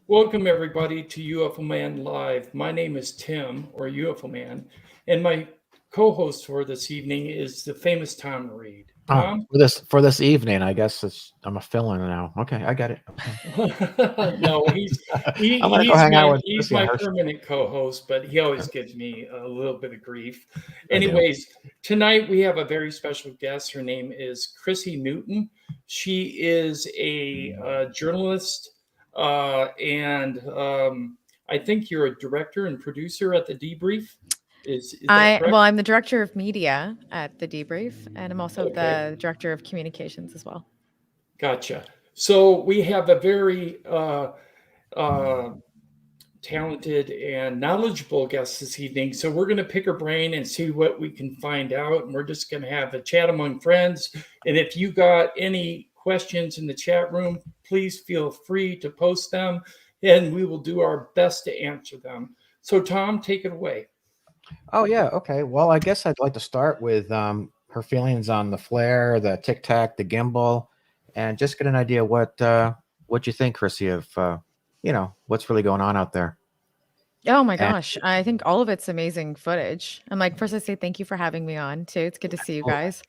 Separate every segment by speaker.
Speaker 1: Welcome, everybody, to UFO Man Live. My name is Tim, or UFO Man, and my co host for this evening is the famous Tom Reed.
Speaker 2: Oh,
Speaker 1: Tom?
Speaker 2: for this evening, I guess I'm a fill-in now. Okay, I get it. Okay.
Speaker 1: No, he's
Speaker 2: I'm gonna go hang out with
Speaker 1: he's
Speaker 2: Chrissy and
Speaker 1: my
Speaker 2: her.
Speaker 1: permanent co-host, but he always gives me a little bit of grief.
Speaker 2: I do.
Speaker 1: Anyways, tonight we have a very special guest. Her name is Chrissy Newton. She is a journalist, and I think you're a director and producer at the Debrief. Is that correct?
Speaker 3: I'm the director of media at the Debrief, and I'm also
Speaker 1: Okay.
Speaker 3: the director of communications as well.
Speaker 1: Gotcha. So we have a very uh, talented and knowledgeable guest this evening. So we're going to pick her brain and see what we can find out. And we're just going to have a chat among friends. And if you got any questions in the chat room, please feel free to post them and we will do our best to answer them. So, Tom, take it away.
Speaker 2: Oh yeah, okay. Well, I guess I'd like to start with her feelings on the flare, the tic tac, the gimbal, and just get an idea what you think, Chrissy, of what's really going on out there.
Speaker 3: Oh my
Speaker 2: And
Speaker 3: gosh, I think all of it's amazing footage. I'm like, first I say thank you for having me on too. It's good to see you guys.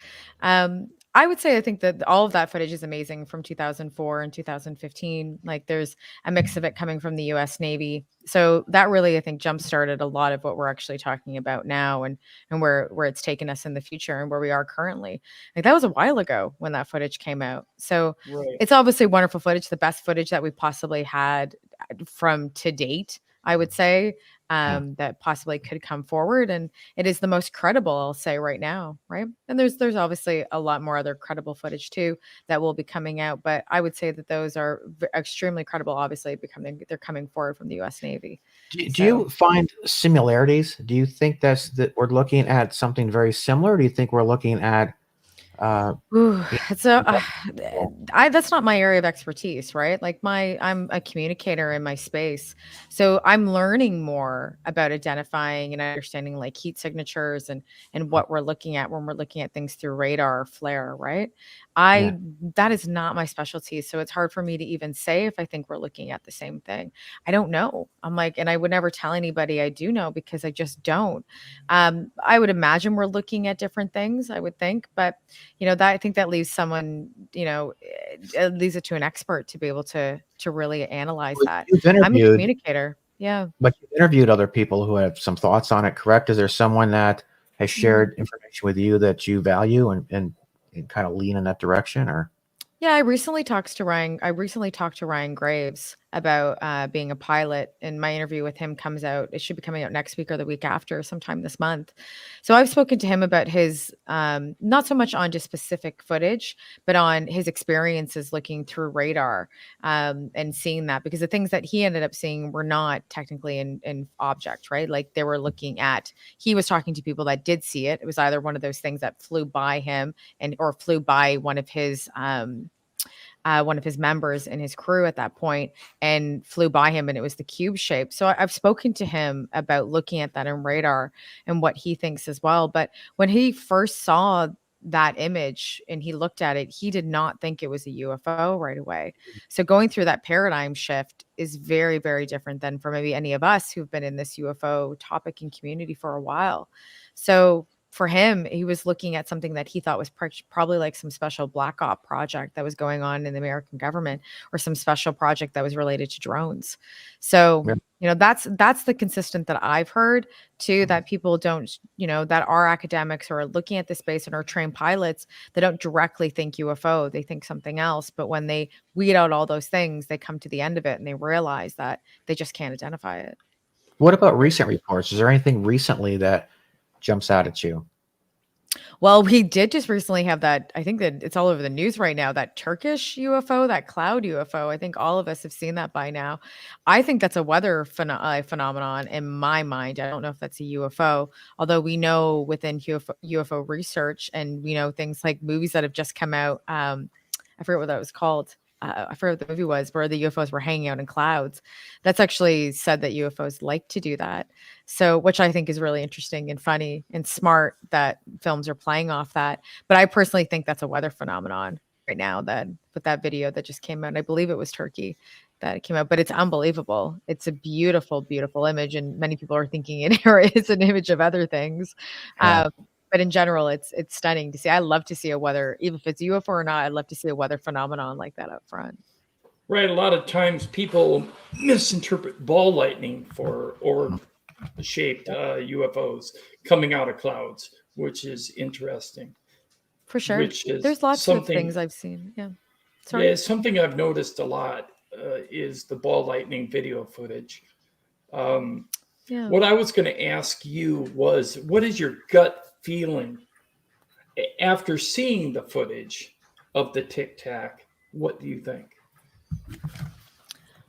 Speaker 3: I would say I think that all of that footage is amazing from 2004 and 2015. Like there's a mix of it coming from the US Navy. So that really I think jump started a lot of what we're actually talking about now and where it's taken us in the future and where we are currently. Like that was a while ago when that footage came out. So
Speaker 1: Right.
Speaker 3: it's obviously wonderful footage, the best footage that we possibly had from to date, I would say,
Speaker 2: yeah.
Speaker 3: that possibly could come forward, and it is the most credible, I'll say right now, right? And there's obviously a lot more other credible footage too that will be coming out, but I would say that those are extremely credible. Obviously, they're coming forward from the U.S. Navy.
Speaker 2: Do
Speaker 3: So
Speaker 2: you find similarities? Do you think that we're looking at something very similar? Or do you think we're looking at uh,
Speaker 3: ooh,
Speaker 2: you
Speaker 3: it's a
Speaker 2: know,
Speaker 3: I that's not my area of expertise, right? Like I'm a communicator in my space. So I'm learning more about identifying and understanding like heat signatures and what we're looking at when we're looking at things through radar or flare, right?
Speaker 2: yeah.
Speaker 3: I That is not my specialty. So it's hard for me to even say if I think we're looking at the same thing. I don't know. I'm like, and I would never tell anybody I do know because I just don't. I would imagine we're looking at different things, I would think, but that I think that leaves someone, it leaves it to an expert to be able to really analyze
Speaker 2: Well,
Speaker 3: that.
Speaker 2: you've
Speaker 3: I'm a
Speaker 2: interviewed
Speaker 3: communicator. Yeah.
Speaker 2: But you interviewed other people who have some thoughts on it, correct? Is there someone that has
Speaker 3: Mhm.
Speaker 2: shared information with you that you value and kind of lean in that direction, or
Speaker 3: Yeah, I recently talked to Ryan Graves about being a pilot, and my interview with him comes out. It should be coming out next week or the week after, sometime this month. So I've spoken to him about his not so much on just specific footage, but on his experiences looking through radar and seeing that because the things that he ended up seeing were not technically in object, right? Like they were looking at. He was talking to people that did see it. It was either one of those things that flew by him and or flew by one of his members in his crew at that point and flew by him and it was the cube shape. So I've spoken to him about looking at that in radar and what he thinks as well. But when he first saw that image and he looked at it, he did not think it was a UFO right away. So going through that paradigm shift is very, very different than for maybe any of us who've been in this UFO topic and community for a while. So for him, he was looking at something that he thought was probably like some special black op project that was going on in the American government or some special project that was related to drones. So,
Speaker 2: yeah.
Speaker 3: that's the consistent that I've heard too, that people don't, that are academics or are looking at the space and are trained pilots, they don't directly think UFO, they think something else. But when they weed out all those things, they come to the end of it and they realize that they just can't identify it.
Speaker 2: What about recent reports? Is there anything recently that jumps out at you?
Speaker 3: Well, we did just recently have that. I think that it's all over the news right now. That Turkish UFO, that cloud UFO. I think all of us have seen that by now. I think that's a weather phenomenon in my mind. I don't know if that's a UFO, although we know within UFO research and we know things like movies that have just come out. I forget what that was called. I forget what the movie was where the UFOs were hanging out in clouds. That's actually said that UFOs like to do that. So, which I think is really interesting and funny and smart that films are playing off that. But I personally think that's a weather phenomenon right now that with that video that just came out. I believe it was Turkey. that came out, but it's unbelievable. It's a beautiful, beautiful image, and many people are thinking it is an image of other things.
Speaker 2: Yeah.
Speaker 3: But in general, it's stunning to see. I love to see a weather, even if it's UFO or not. I'd love to see a weather phenomenon like that up front.
Speaker 1: Right. A lot of times people misinterpret ball lightning for orb-shaped UFOs coming out of clouds, which is interesting.
Speaker 3: For sure.
Speaker 1: Which is
Speaker 3: There's lots of things
Speaker 1: something.
Speaker 3: I've seen. Yeah. Sorry.
Speaker 1: Yeah, something I've noticed a lot is the ball lightning video footage. Um,
Speaker 3: Yeah.
Speaker 1: what I was going to ask you was, what is your gut feeling after seeing the footage of the Tic Tac? What do you think?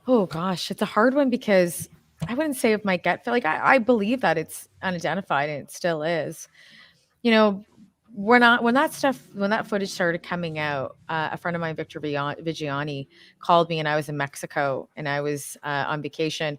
Speaker 3: Oh gosh, it's a hard one because I wouldn't say of my gut feel. Like I believe that it's unidentified and it still is. You know, when that footage started coming out, a friend of mine, Victor Vigiani, called me, and I was in Mexico and I was on vacation,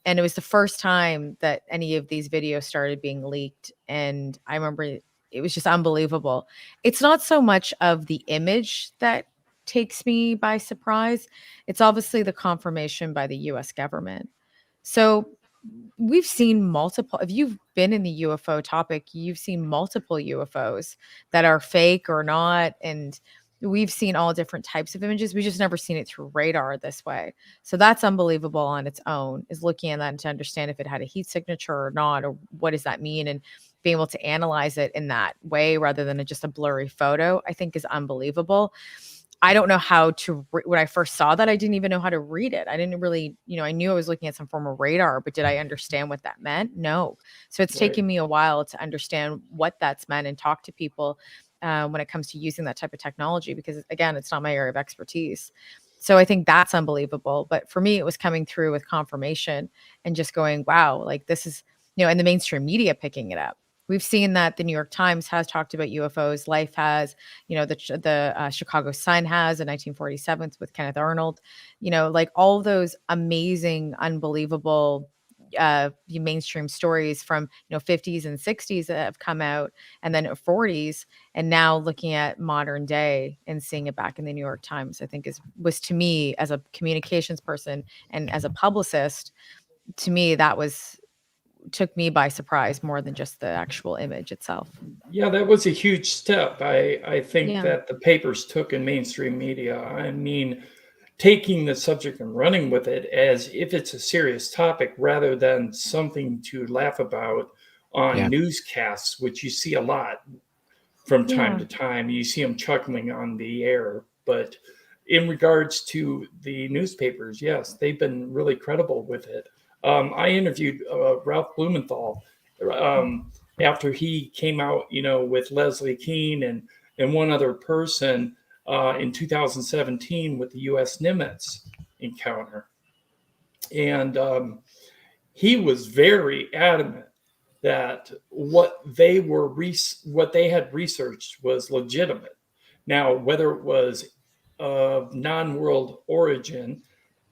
Speaker 3: and it was the first time that any of these videos started being leaked, and I remember it was just unbelievable. It's not so much of the image that takes me by surprise. It's obviously the confirmation by the US government. So we've seen multiple, if you've been in the UFO topic, you've seen multiple UFOs that are fake or not. And we've seen all different types of images. We just never seen it through radar this way. So that's unbelievable on its own, is looking at that and to understand if it had a heat signature or not, or what does that mean, and being able to analyze it in that way rather than just a blurry photo, I think is unbelievable. I don't know how to, when I first saw that, I didn't even know how to read it. I didn't really, I knew I was looking at some form of radar, but did I understand what that meant? No. So it's
Speaker 1: Right.
Speaker 3: taken me a while to understand what that's meant and talk to people when it comes to using that type of technology, because again, it's not my area of expertise. So I think that's unbelievable. But for me, it was coming through with confirmation and just going, wow, like this is, and the mainstream media picking it up. We've seen that the New York Times has talked about UFOs. Life has, the Chicago Sun has in 1947 with Kenneth Arnold. Like all those amazing, unbelievable mainstream stories from 50s and 60s that have come out, and then 40s, and now looking at modern day and seeing it back in the New York Times, I think was to me, as a communications person and as a publicist, to me that took me by surprise more than just the actual image itself.
Speaker 1: Yeah, that was a huge step. I think
Speaker 3: Yeah.
Speaker 1: that the papers took in mainstream media. I mean, taking the subject and running with it as if it's a serious topic rather than something to laugh about on
Speaker 2: Yeah.
Speaker 1: newscasts, which you see a lot from time
Speaker 3: Yeah.
Speaker 1: to time. You see them chuckling on the air. But in regards to the newspapers, yes, they've been really credible with it. I interviewed Ralph Blumenthal after he came out, with Leslie Keene and one other person in 2017 with the U.S. Nimitz encounter, and he was very adamant that what they had researched was legitimate. Now, whether it was of non-world origin,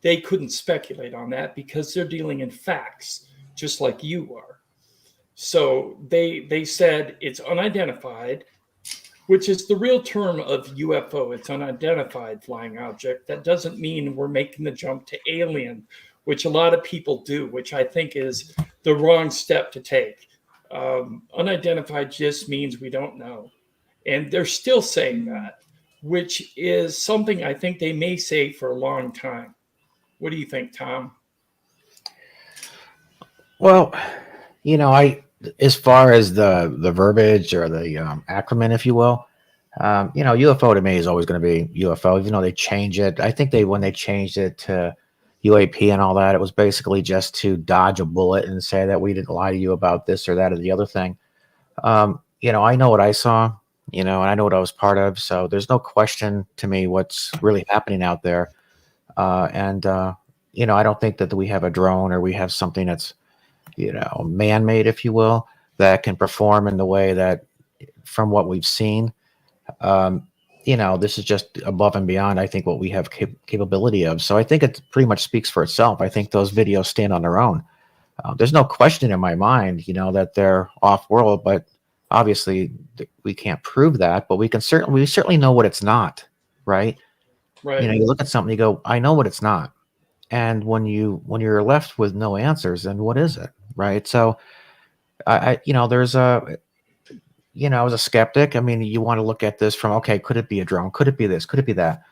Speaker 1: they couldn't speculate on that because they're dealing in facts, just like you are. So they said it's unidentified, which is the real term of UFO. It's unidentified flying object. That doesn't mean we're making the jump to alien, which a lot of people do, which I think is the wrong step to take. Unidentified just means we don't know. And they're still saying that, which is something I think they may say for a long time. What do you think, Tom?
Speaker 2: Well, as far as the verbiage or the acronym, if you will, UFO to me is always going to be UFO, even though they change it. I think when they changed it to UAP and all that, it was basically just to dodge a bullet and say that we didn't lie to you about this or that or the other thing. I know what I saw, and I know what I was part of. So there's no question to me what's really happening out there. I don't think that we have a drone or we have something that's, man-made, if you will, that can perform in the way that, from what we've seen, this is just above and beyond, I think, what we have capability of. So I think it pretty much speaks for itself. I think those videos stand on their own. There's no question in my mind, that they're off-world, but obviously we can't prove that, but we certainly know what it's not, right?
Speaker 1: Right.
Speaker 2: You look at something, you go, I know what it's not. And when you're left with no answers, then what is it, right? So I you know, there's a I was a skeptic. I mean, you want to look at this from, okay, could it be a drone? Could it be this? Could it be that?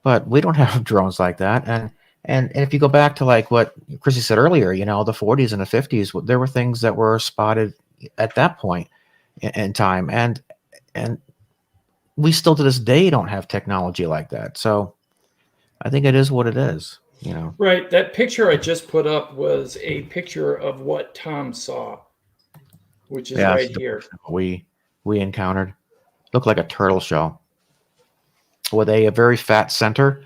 Speaker 2: But we don't have drones like that. And if you go back to like what Chrissy said earlier, the 40s and the 50s, there were things that were spotted at that point in time, and we still to this day don't have technology like that. So I think it is what it is.
Speaker 1: Right. That picture I just put up was a picture of what Tom saw, which is
Speaker 2: Yeah,
Speaker 1: right
Speaker 2: it's a
Speaker 1: here.
Speaker 2: depiction of what we encountered. Looked like a turtle shell with a very fat center.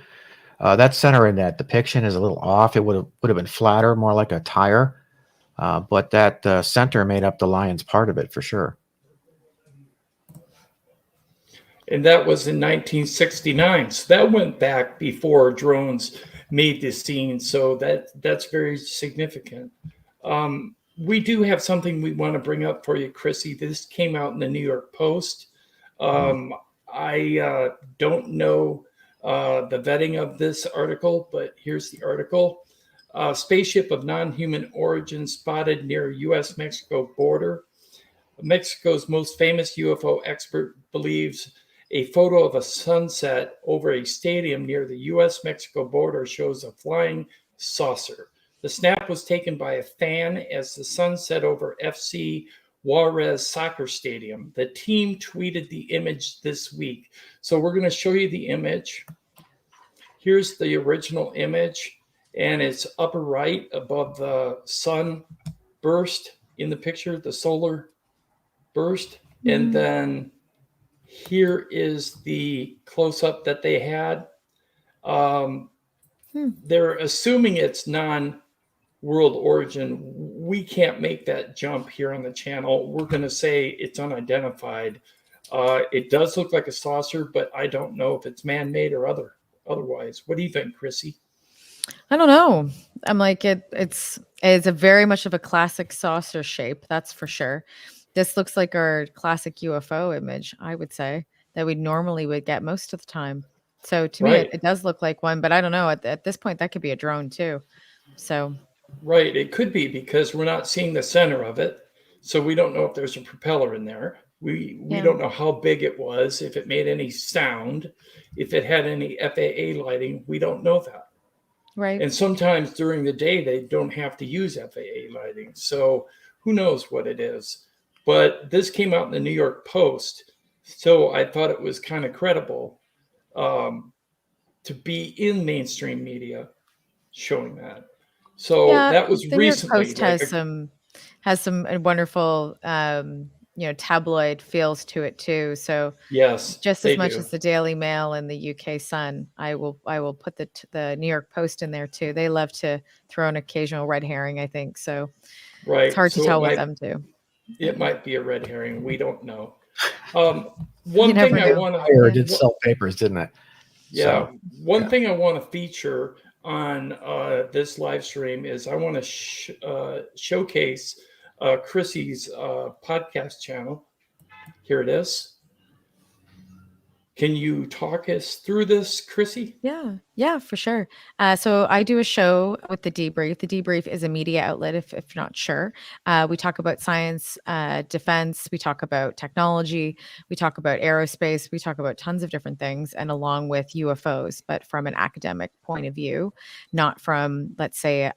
Speaker 2: That center in that depiction is a little off. It would have been flatter, more like a tire. But that center made up the lion's part of it for sure.
Speaker 1: And that was in 1969. So that went back before drones made the scene. So that's very significant. We do have something we want to bring up for you, Chrissy. This came out in the New York Post. I don't know the vetting of this article, but here's the article. Spaceship of non-human origin spotted near U.S.-Mexico border. Mexico's most famous UFO expert believes a photo of a sunset over a stadium near the U.S.-Mexico border shows a flying saucer. The snap was taken by a fan as the sun set over FC Juarez Soccer Stadium. The team tweeted the image this week. So we're going to show you the image. Here's the original image, and it's upper right above the sun burst in the picture, the solar burst. And then here is the close-up that they had. They're assuming it's non-world origin. We can't make that jump here on the channel. We're going to say it's unidentified. It does look like a saucer, but I don't know if it's man-made or otherwise. What do you think, Chrissy?
Speaker 3: I don't know. I'm like it's a very much of a classic saucer shape, that's for sure. This looks like our classic UFO image, I would say, that we normally would get most of the time. So to me,
Speaker 1: Right.
Speaker 3: it does look like one, but I don't know. At this point, that could be a drone too. So
Speaker 1: Right. It could be because we're not seeing the center of it. So we don't know if there's a propeller in there. We
Speaker 3: yeah,
Speaker 1: don't know how big it was, if it made any sound, if it had any FAA lighting. We don't know that.
Speaker 3: right.
Speaker 1: And sometimes during the day, they don't have to use FAA lighting. So who knows what it is. But this came out in the New York Post. So I thought it was kind of credible to be in mainstream media showing that. So
Speaker 3: Yeah,
Speaker 1: that was
Speaker 3: the New York
Speaker 1: recently.
Speaker 3: Post has some wonderful tabloid feels to it too. So
Speaker 1: Yes,
Speaker 3: just
Speaker 1: they
Speaker 3: as much
Speaker 1: do.
Speaker 3: as the Daily Mail and the UK Sun, I will put the New York Post in there too. They love to throw an occasional red herring, I think. So it's
Speaker 1: Right.
Speaker 3: hard to
Speaker 1: So
Speaker 3: tell with them too.
Speaker 1: it might be a red herring. We don't know.
Speaker 3: You
Speaker 1: One
Speaker 3: never
Speaker 1: thing I
Speaker 3: know.
Speaker 1: want to
Speaker 2: Fire did sell papers, didn't it?
Speaker 1: Yeah.
Speaker 2: So,
Speaker 1: One
Speaker 2: yeah.
Speaker 1: thing I want to feature on this live stream is I want to showcase Chrissy's podcast channel. Here it is. Can you talk us through this, Chrissy?
Speaker 3: Yeah, for sure. So I do a show with the Debrief. The Debrief is a media outlet, if you're not sure. We talk about science, defense. We talk about technology. We talk about aerospace. We talk about tons of different things, and along with UFOs, but from an academic point of view, not from, let's say,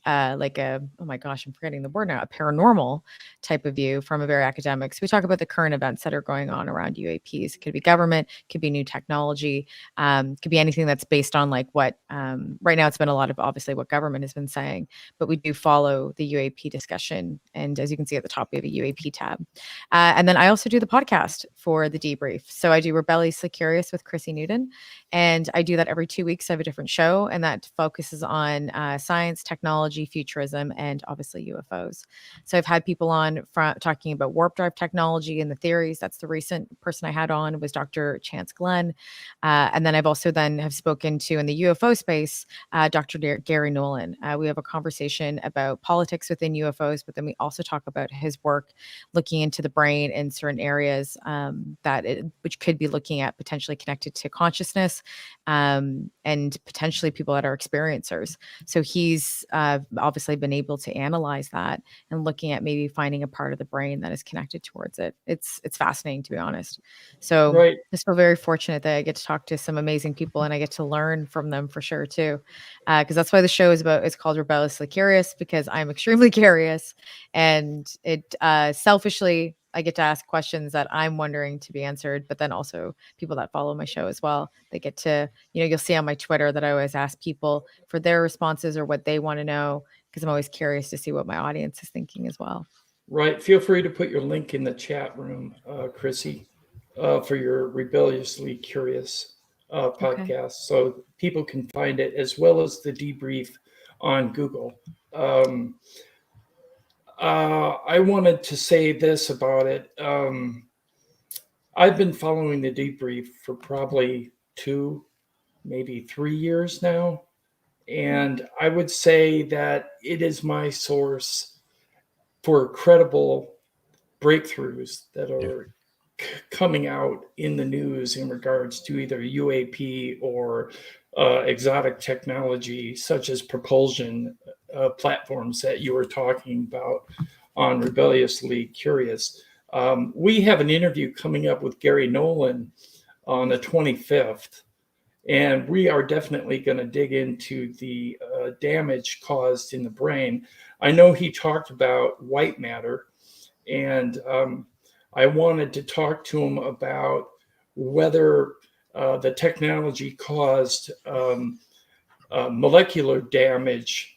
Speaker 3: like oh my gosh, I'm forgetting the word now, a paranormal type of view from a very academic. So we talk about the current events that are going on around UAPs. It could be government, could be new technology, could be anything that's based on like what right now it's been a lot of obviously what government has been saying, but we do follow the UAP discussion. And as you can see at the top, we have a UAP tab. And then I also do the podcast for the Debrief. So I do Rebelliously Curious with Chrissy Newton. And I do that every 2 weeks. I have a different show, and that focuses on science, technology, futurism, and obviously UFOs. So I've had people on talking about warp drive technology and the theories. That's the recent person I had on was Dr. Chance Glenn. And then I've also have spoken to in the UFO space, Dr. Gary Nolan. We have a conversation about politics within UFOs, but then we also talk about his work looking into the brain in certain areas which could be looking at potentially connected to consciousness viewers, and potentially people that are experiencers. So he's obviously been able to analyze that and looking at maybe finding a part of the brain that is connected towards it. It's fascinating, to be honest. So
Speaker 1: Right.
Speaker 3: I feel very fortunate that I get to talk to some amazing people and I get to learn from them for sure too. Because that's why the show it's called Rebelliously Curious, because I'm extremely curious, and it selfishly I get to ask questions that I'm wondering to be answered, but then also people that follow my show as well, they get to, you'll see on my Twitter that I always ask people for their responses or what they want to know, because I'm always curious to see what my audience is thinking as well.
Speaker 1: Right. Feel free to put your link in the chat room, Chrissy, for your Rebelliously Curious podcast, so people can find it, as well as the debrief on Google. I wanted to say this about it. I've been following the debrief for probably 2, maybe 3 years now. And I would say that it is my source for credible breakthroughs that are coming out in the news in regards to either UAP or exotic technology, such as propulsion platforms that you were talking about on Rebelliously Curious. We have an interview coming up with Gary Nolan on the 25th, and we are definitely going to dig into the damage caused in the brain. I know he talked about white matter, and I wanted to talk to him about whether the technology caused molecular damage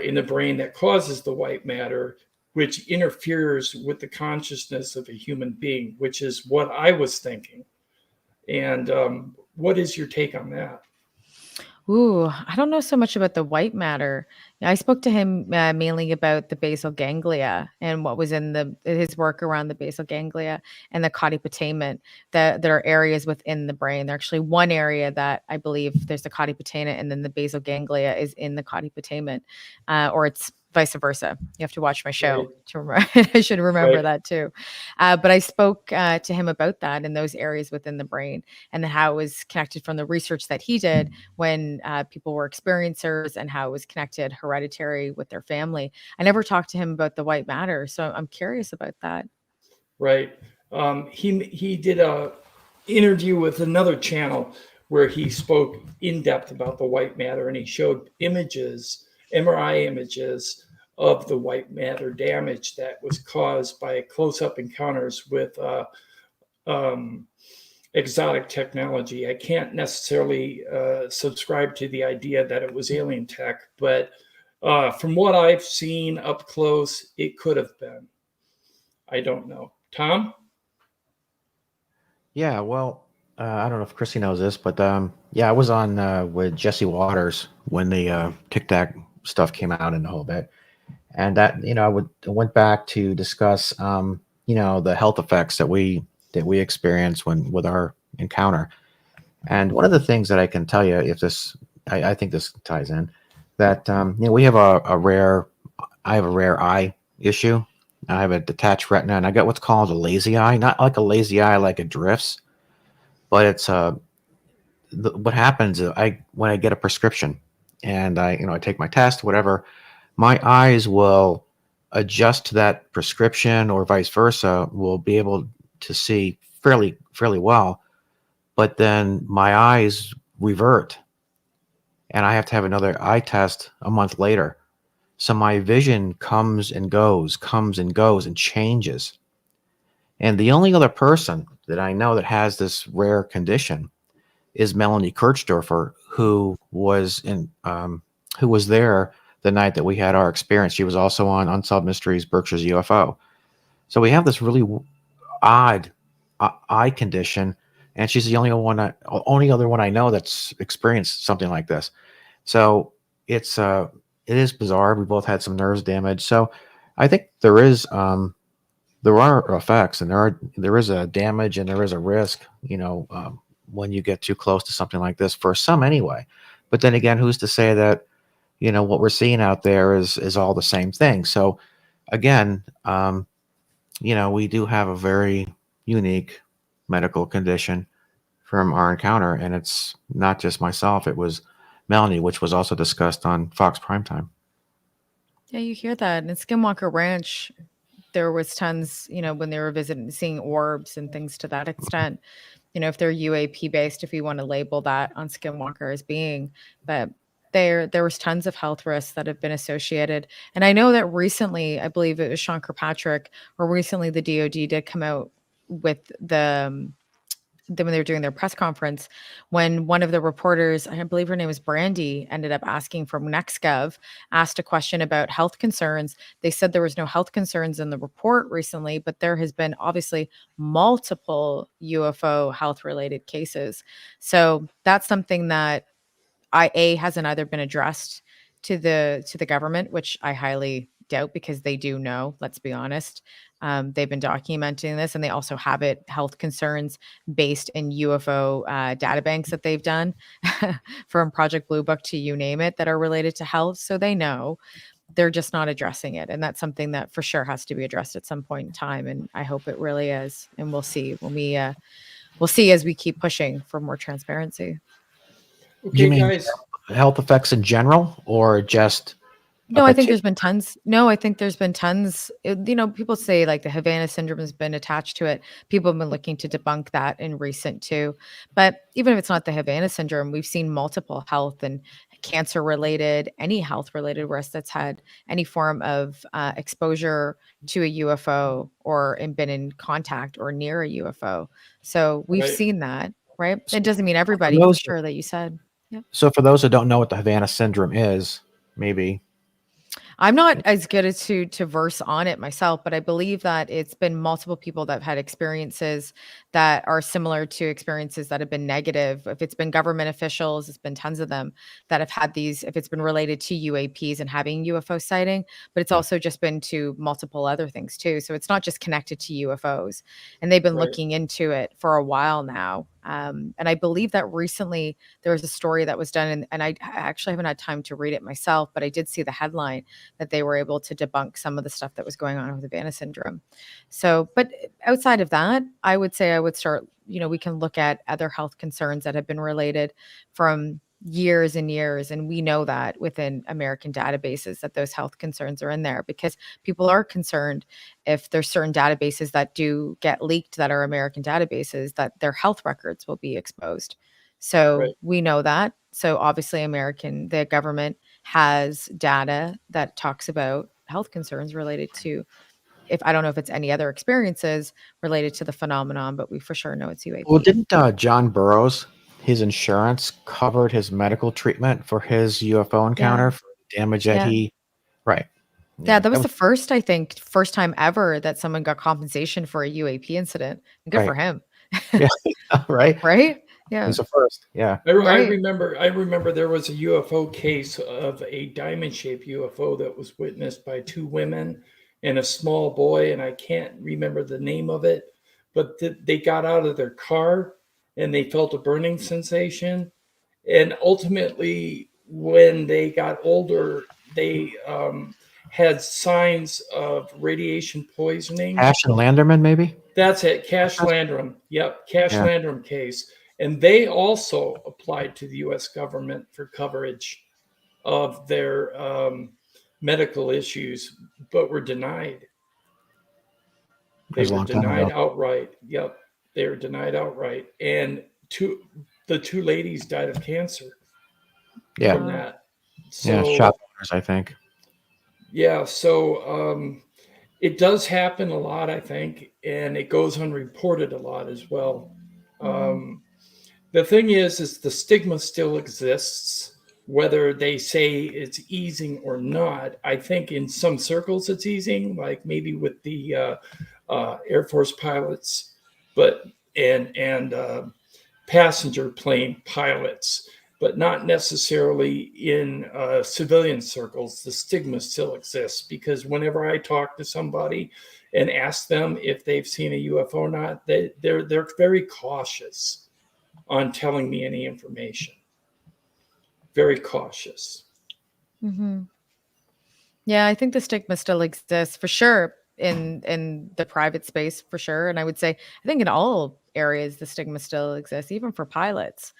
Speaker 1: in the brain that causes the white matter, which interferes with the consciousness of a human being, which is what I was thinking. And what is your take on that?
Speaker 3: Ooh, I don't know so much about the white matter. I spoke to him mainly about the basal ganglia and what was in his work around the basal ganglia and the caudipotamen. That there are areas within the brain. There's actually one area that I believe there's the caudipotamen, and then the basal ganglia is in the caudipotamen, or it's vice versa. You have to watch my show to remember. I should remember that too. But I spoke to him about that in those areas within the brain, and how it was connected from the research that he did when people were experiencers, and how it was connected hereditary with their family. I never talked to him about the white matter, so I'm curious about that.
Speaker 1: Right. He did a interview with another channel where he spoke in depth about the white matter, and he showed images, MRI images of the white matter damage that was caused by close-up encounters with exotic technology. I can't necessarily subscribe to the idea that it was alien tech, but from what I've seen up close, it could have been. I don't know. Tom?
Speaker 2: Yeah, well, I don't know if Chrissy knows this, but yeah, I was on with Jesse Waters when the Tic Tac stuff came out and the whole bit, and that I went back to discuss the health effects that we experience with our encounter. And one of the things that I can tell you, if this, I think this ties in, that we have I have a rare eye issue. I have a detached retina, and I got what's called a lazy eye. Not like a lazy eye, like it drifts, but it's what happens is when I get a prescription, and I take my test, whatever, my eyes will adjust to that prescription, or vice versa. Will be able to see fairly well, but then my eyes revert, and I have to have another eye test a month later. So my vision comes and goes, and changes. And the only other person that I know that has this rare condition is Melanie Kirchdorfer, who was there the night that we had our experience. She was also on Unsolved Mysteries, Berkshire's UFO. So we have this really odd eye condition, and she's the only other one I know that's experienced something like this. So it is bizarre. We both had some nerves damage. So I think there are effects, and there is a damage, and there is a risk, when you get too close to something like this, for some anyway. But then again, who's to say that, what we're seeing out there is all the same thing? So again, we do have a very unique medical condition from our encounter, and it's not just myself. It was Melanie, which was also discussed on Fox Primetime.
Speaker 3: Yeah, you hear that. And at Skinwalker Ranch, there was tons, when they were visiting, seeing orbs and things to that extent. If they're UAP based, if you want to label that on Skinwalker as being, but there was tons of health risks that have been associated. And I know that recently, I believe it was Sean Kirkpatrick, or recently the DoD did come out with when they were doing their press conference, when one of the reporters, I believe her name was Brandy, ended up asking from NextGov, asked a question about health concerns. They said there was no health concerns in the report recently, but there has been obviously multiple UFO health related cases. So that's something that hasn't either been addressed to the government, which I highly doubt because they do know. Let's be honest. They've been documenting this, and they also have health concerns based in UFO data banks that they've done from Project Blue Book to you name it that are related to health. So they know. They're just not addressing it, and that's something that for sure has to be addressed at some point in time. And I hope it really is. And we'll see when we'll see as we keep pushing for more transparency.
Speaker 1: Okay,
Speaker 2: You mean
Speaker 1: guys.
Speaker 2: health effects in general, or just
Speaker 3: No, I think there's been tons. No, I think there's been tons. People say like the Havana syndrome has been attached to it. People have been looking to debunk that in recent too. But even if it's not the Havana syndrome, we've seen multiple health and cancer related, any health related risk that's had any form of exposure to a UFO or been in contact or near a UFO. So we've
Speaker 1: Right.
Speaker 3: seen that, right? It doesn't mean everybody for sure that you said. Yep.
Speaker 2: So for those who don't know what the Havana syndrome is, maybe.
Speaker 3: I'm not as good as to verse on it myself, but I believe that it's been multiple people that have had experiences that are similar to experiences that have been negative. If it's been government officials, it's been tons of them that have had these, if it's been related to UAPs and having UFO sighting, but it's also just been to multiple other things too. So it's not just connected to UFOs. And they've been looking into it for a while now. And I believe that recently there was a story that was done, and I actually haven't had time to read it myself, but I did see the headline that they were able to debunk some of the stuff that was going on with the Havana syndrome. So, but outside of that, I would say I would start, we can look at other health concerns that have been related from years and years. And we know that within American databases that those health concerns are in there because people are concerned if there's certain databases that do get leaked that are American databases, that their health records will be exposed. So we know that. So obviously the government has data that talks about health concerns related to, I don't know if it's any other experiences related to the phenomenon, but we for sure know it's UAP.
Speaker 2: Well, didn't John Burroughs, his insurance covered his medical treatment for his UFO encounter for damage that he, right.
Speaker 3: Yeah, that was the first time ever that someone got compensation for a UAP incident. Good for him.
Speaker 2: Yeah, right?
Speaker 3: Right? Yeah.
Speaker 2: He's a first. Yeah.
Speaker 1: I remember there was a UFO case of a diamond-shaped UFO that was witnessed by two women and a small boy, and I can't remember the name of it, but they got out of their car and they felt a burning sensation. And ultimately, when they got older, they had signs of radiation poisoning.
Speaker 2: Cash and Landerman, maybe?
Speaker 1: That's it. Cash Landrum. Yep. Cash Landrum case. And they also applied to the U.S. government for coverage of their medical issues, but were denied. They were denied outright. Yep. They were denied outright. And the two ladies died of cancer from that. So,
Speaker 2: shop owners, I think.
Speaker 1: Yeah. So it does happen a lot, I think, and it goes unreported a lot as well. The thing is the stigma still exists, whether they say it's easing or not. I think in some circles it's easing, like maybe with the Air Force pilots, and passenger plane pilots, but not necessarily in civilian circles. The stigma still exists because whenever I talk to somebody and ask them if they've seen a UFO or not, they're very cautious on telling me any information. Very cautious.
Speaker 3: Yeah, I think the stigma still exists for sure. in the private space for sure. And I would say, I think in all areas, the stigma still exists, even for pilots.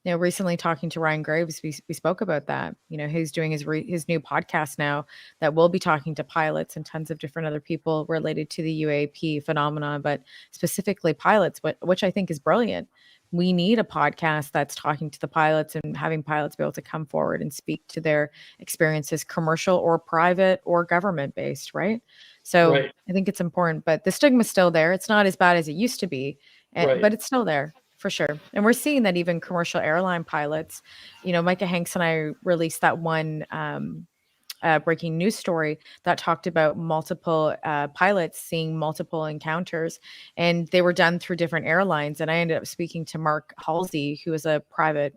Speaker 3: Recently talking to Ryan Graves, we spoke about that. He's doing his new podcast now that will be talking to pilots and tons of different other people related to the UAP phenomenon, but specifically pilots, which I think is brilliant. We need a podcast that's talking to the pilots and having pilots be able to come forward and speak to their experiences, commercial or private or government based, right? So
Speaker 1: Right.
Speaker 3: I think it's important, but the stigma's still there. It's not as bad as it used to be,
Speaker 1: Right.
Speaker 3: but it's still there. For sure. And we're seeing that even commercial airline pilots, Micah Hanks and I released that one breaking news story that talked about multiple pilots seeing multiple encounters, and they were done through different airlines. And I ended up speaking to Mark Halsey, who was a private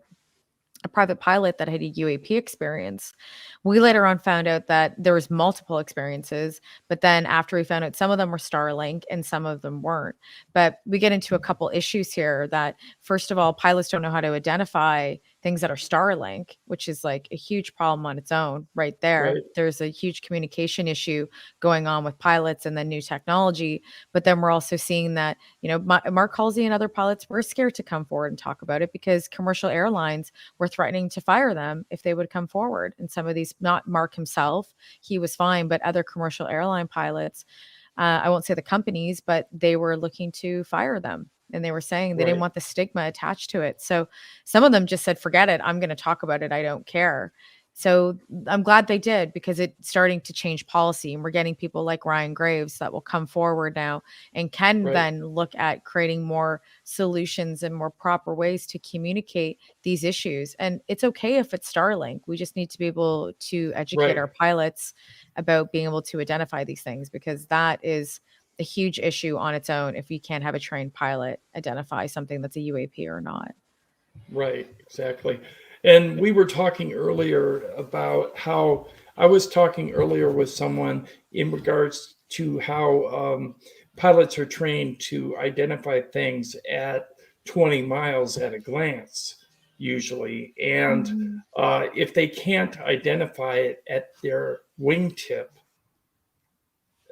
Speaker 3: pilot that had a UAP experience. We later on found out that there was multiple experiences, but then after we found out some of them were Starlink and some of them weren't. But we get into a couple issues here that, first of all, pilots don't know how to identify things that are Starlink, which is like a huge problem on its own right there.
Speaker 1: Right.
Speaker 3: There's a huge communication going on with pilots and then new technology. But then we're also seeing that, Mark Halsey and other pilots were scared to come forward and talk about it because commercial airlines were threatening to fire them if they would come forward. And some of these, not Mark himself, he was fine, but other commercial airline pilots, I won't say the companies, but they were looking to fire them. And they were saying they didn't want the stigma attached to it. So some of them just said, forget it. I'm going to talk about it. I don't care. So I'm glad they did, because it's starting to change policy, and we're getting people like Ryan Graves that will come forward now and can then look at creating more solutions and more proper ways to communicate these issues. And it's okay if it's Starlink. We just need to be able to educate our pilots about being able to identify these things, because that is a huge issue on its own if you can't have a trained pilot identify something that's a UAP or not.
Speaker 1: Right, exactly. And we were talking earlier about how I was talking earlier with someone in regards to how pilots are trained to identify things at 20 miles at a glance, usually. And if they can't identify it at their wingtip,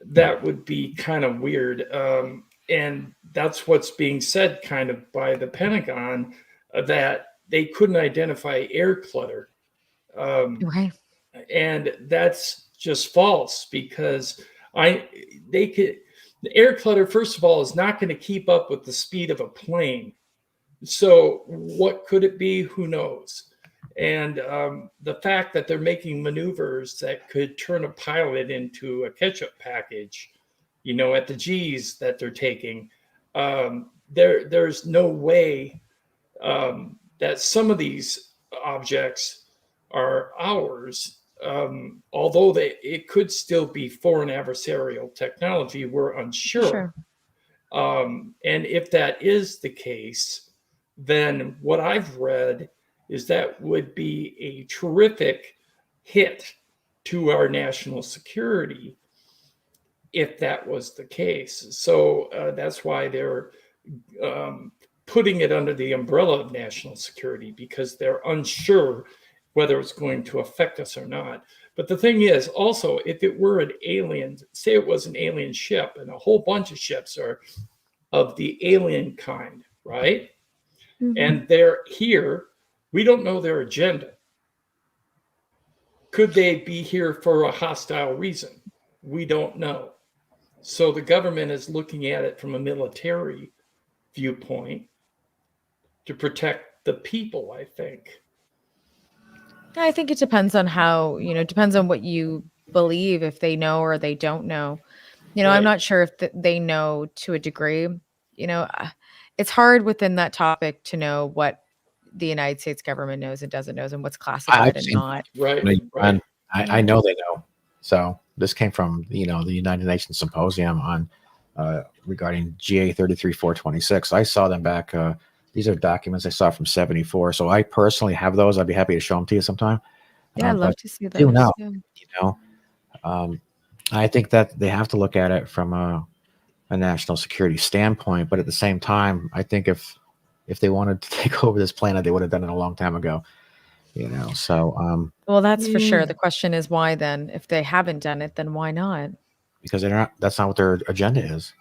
Speaker 1: that would be kind of weird. And that's what's being said kind of by the Pentagon, that they couldn't identify air clutter.
Speaker 3: Right.
Speaker 1: And that's just false, because the air clutter, first of all, is not going to keep up with the speed of a plane. So what could it be? Who knows? And the fact that they're making maneuvers that could turn a pilot into a ketchup package, at the G's that they're taking, there's no way that some of these objects are ours, although it could still be foreign adversarial technology. We're unsure. And if that is the case, then what I've read is that would be a terrific hit to our national security if that was the case. So that's why they're putting it under the umbrella of national security, because they're unsure whether it's going to affect us or not. But the thing is, also, if it were an alien, say it was an alien ship, and a whole bunch of ships are of the alien kind, right? Mm-hmm. And they're here, we don't know their agenda. Could they be here for a hostile reason? We don't know. So the government is looking at it from a military viewpoint to protect the people, I think.
Speaker 3: I think it depends on how, depends on what you believe, if they know or they don't know. I'm not sure if they know to a degree. It's hard within that topic to know what the United States government knows and doesn't know, and what's classified and not.
Speaker 1: Right.
Speaker 2: I know they know. So this came from, the United Nations Symposium on regarding GA 33426. I saw them back. These are documents I saw from 1974. So I personally have those. I'd be happy to show them to you sometime.
Speaker 3: Yeah, I'd love to see those.
Speaker 2: Do know, I think that they have to look at it from a national security standpoint. But at the same time, I think if they wanted to take over this planet, they would have done it a long time ago. So
Speaker 3: well, that's for sure. The question is why then? If they haven't done it, then why not?
Speaker 2: because they're not. That's not what their agenda is.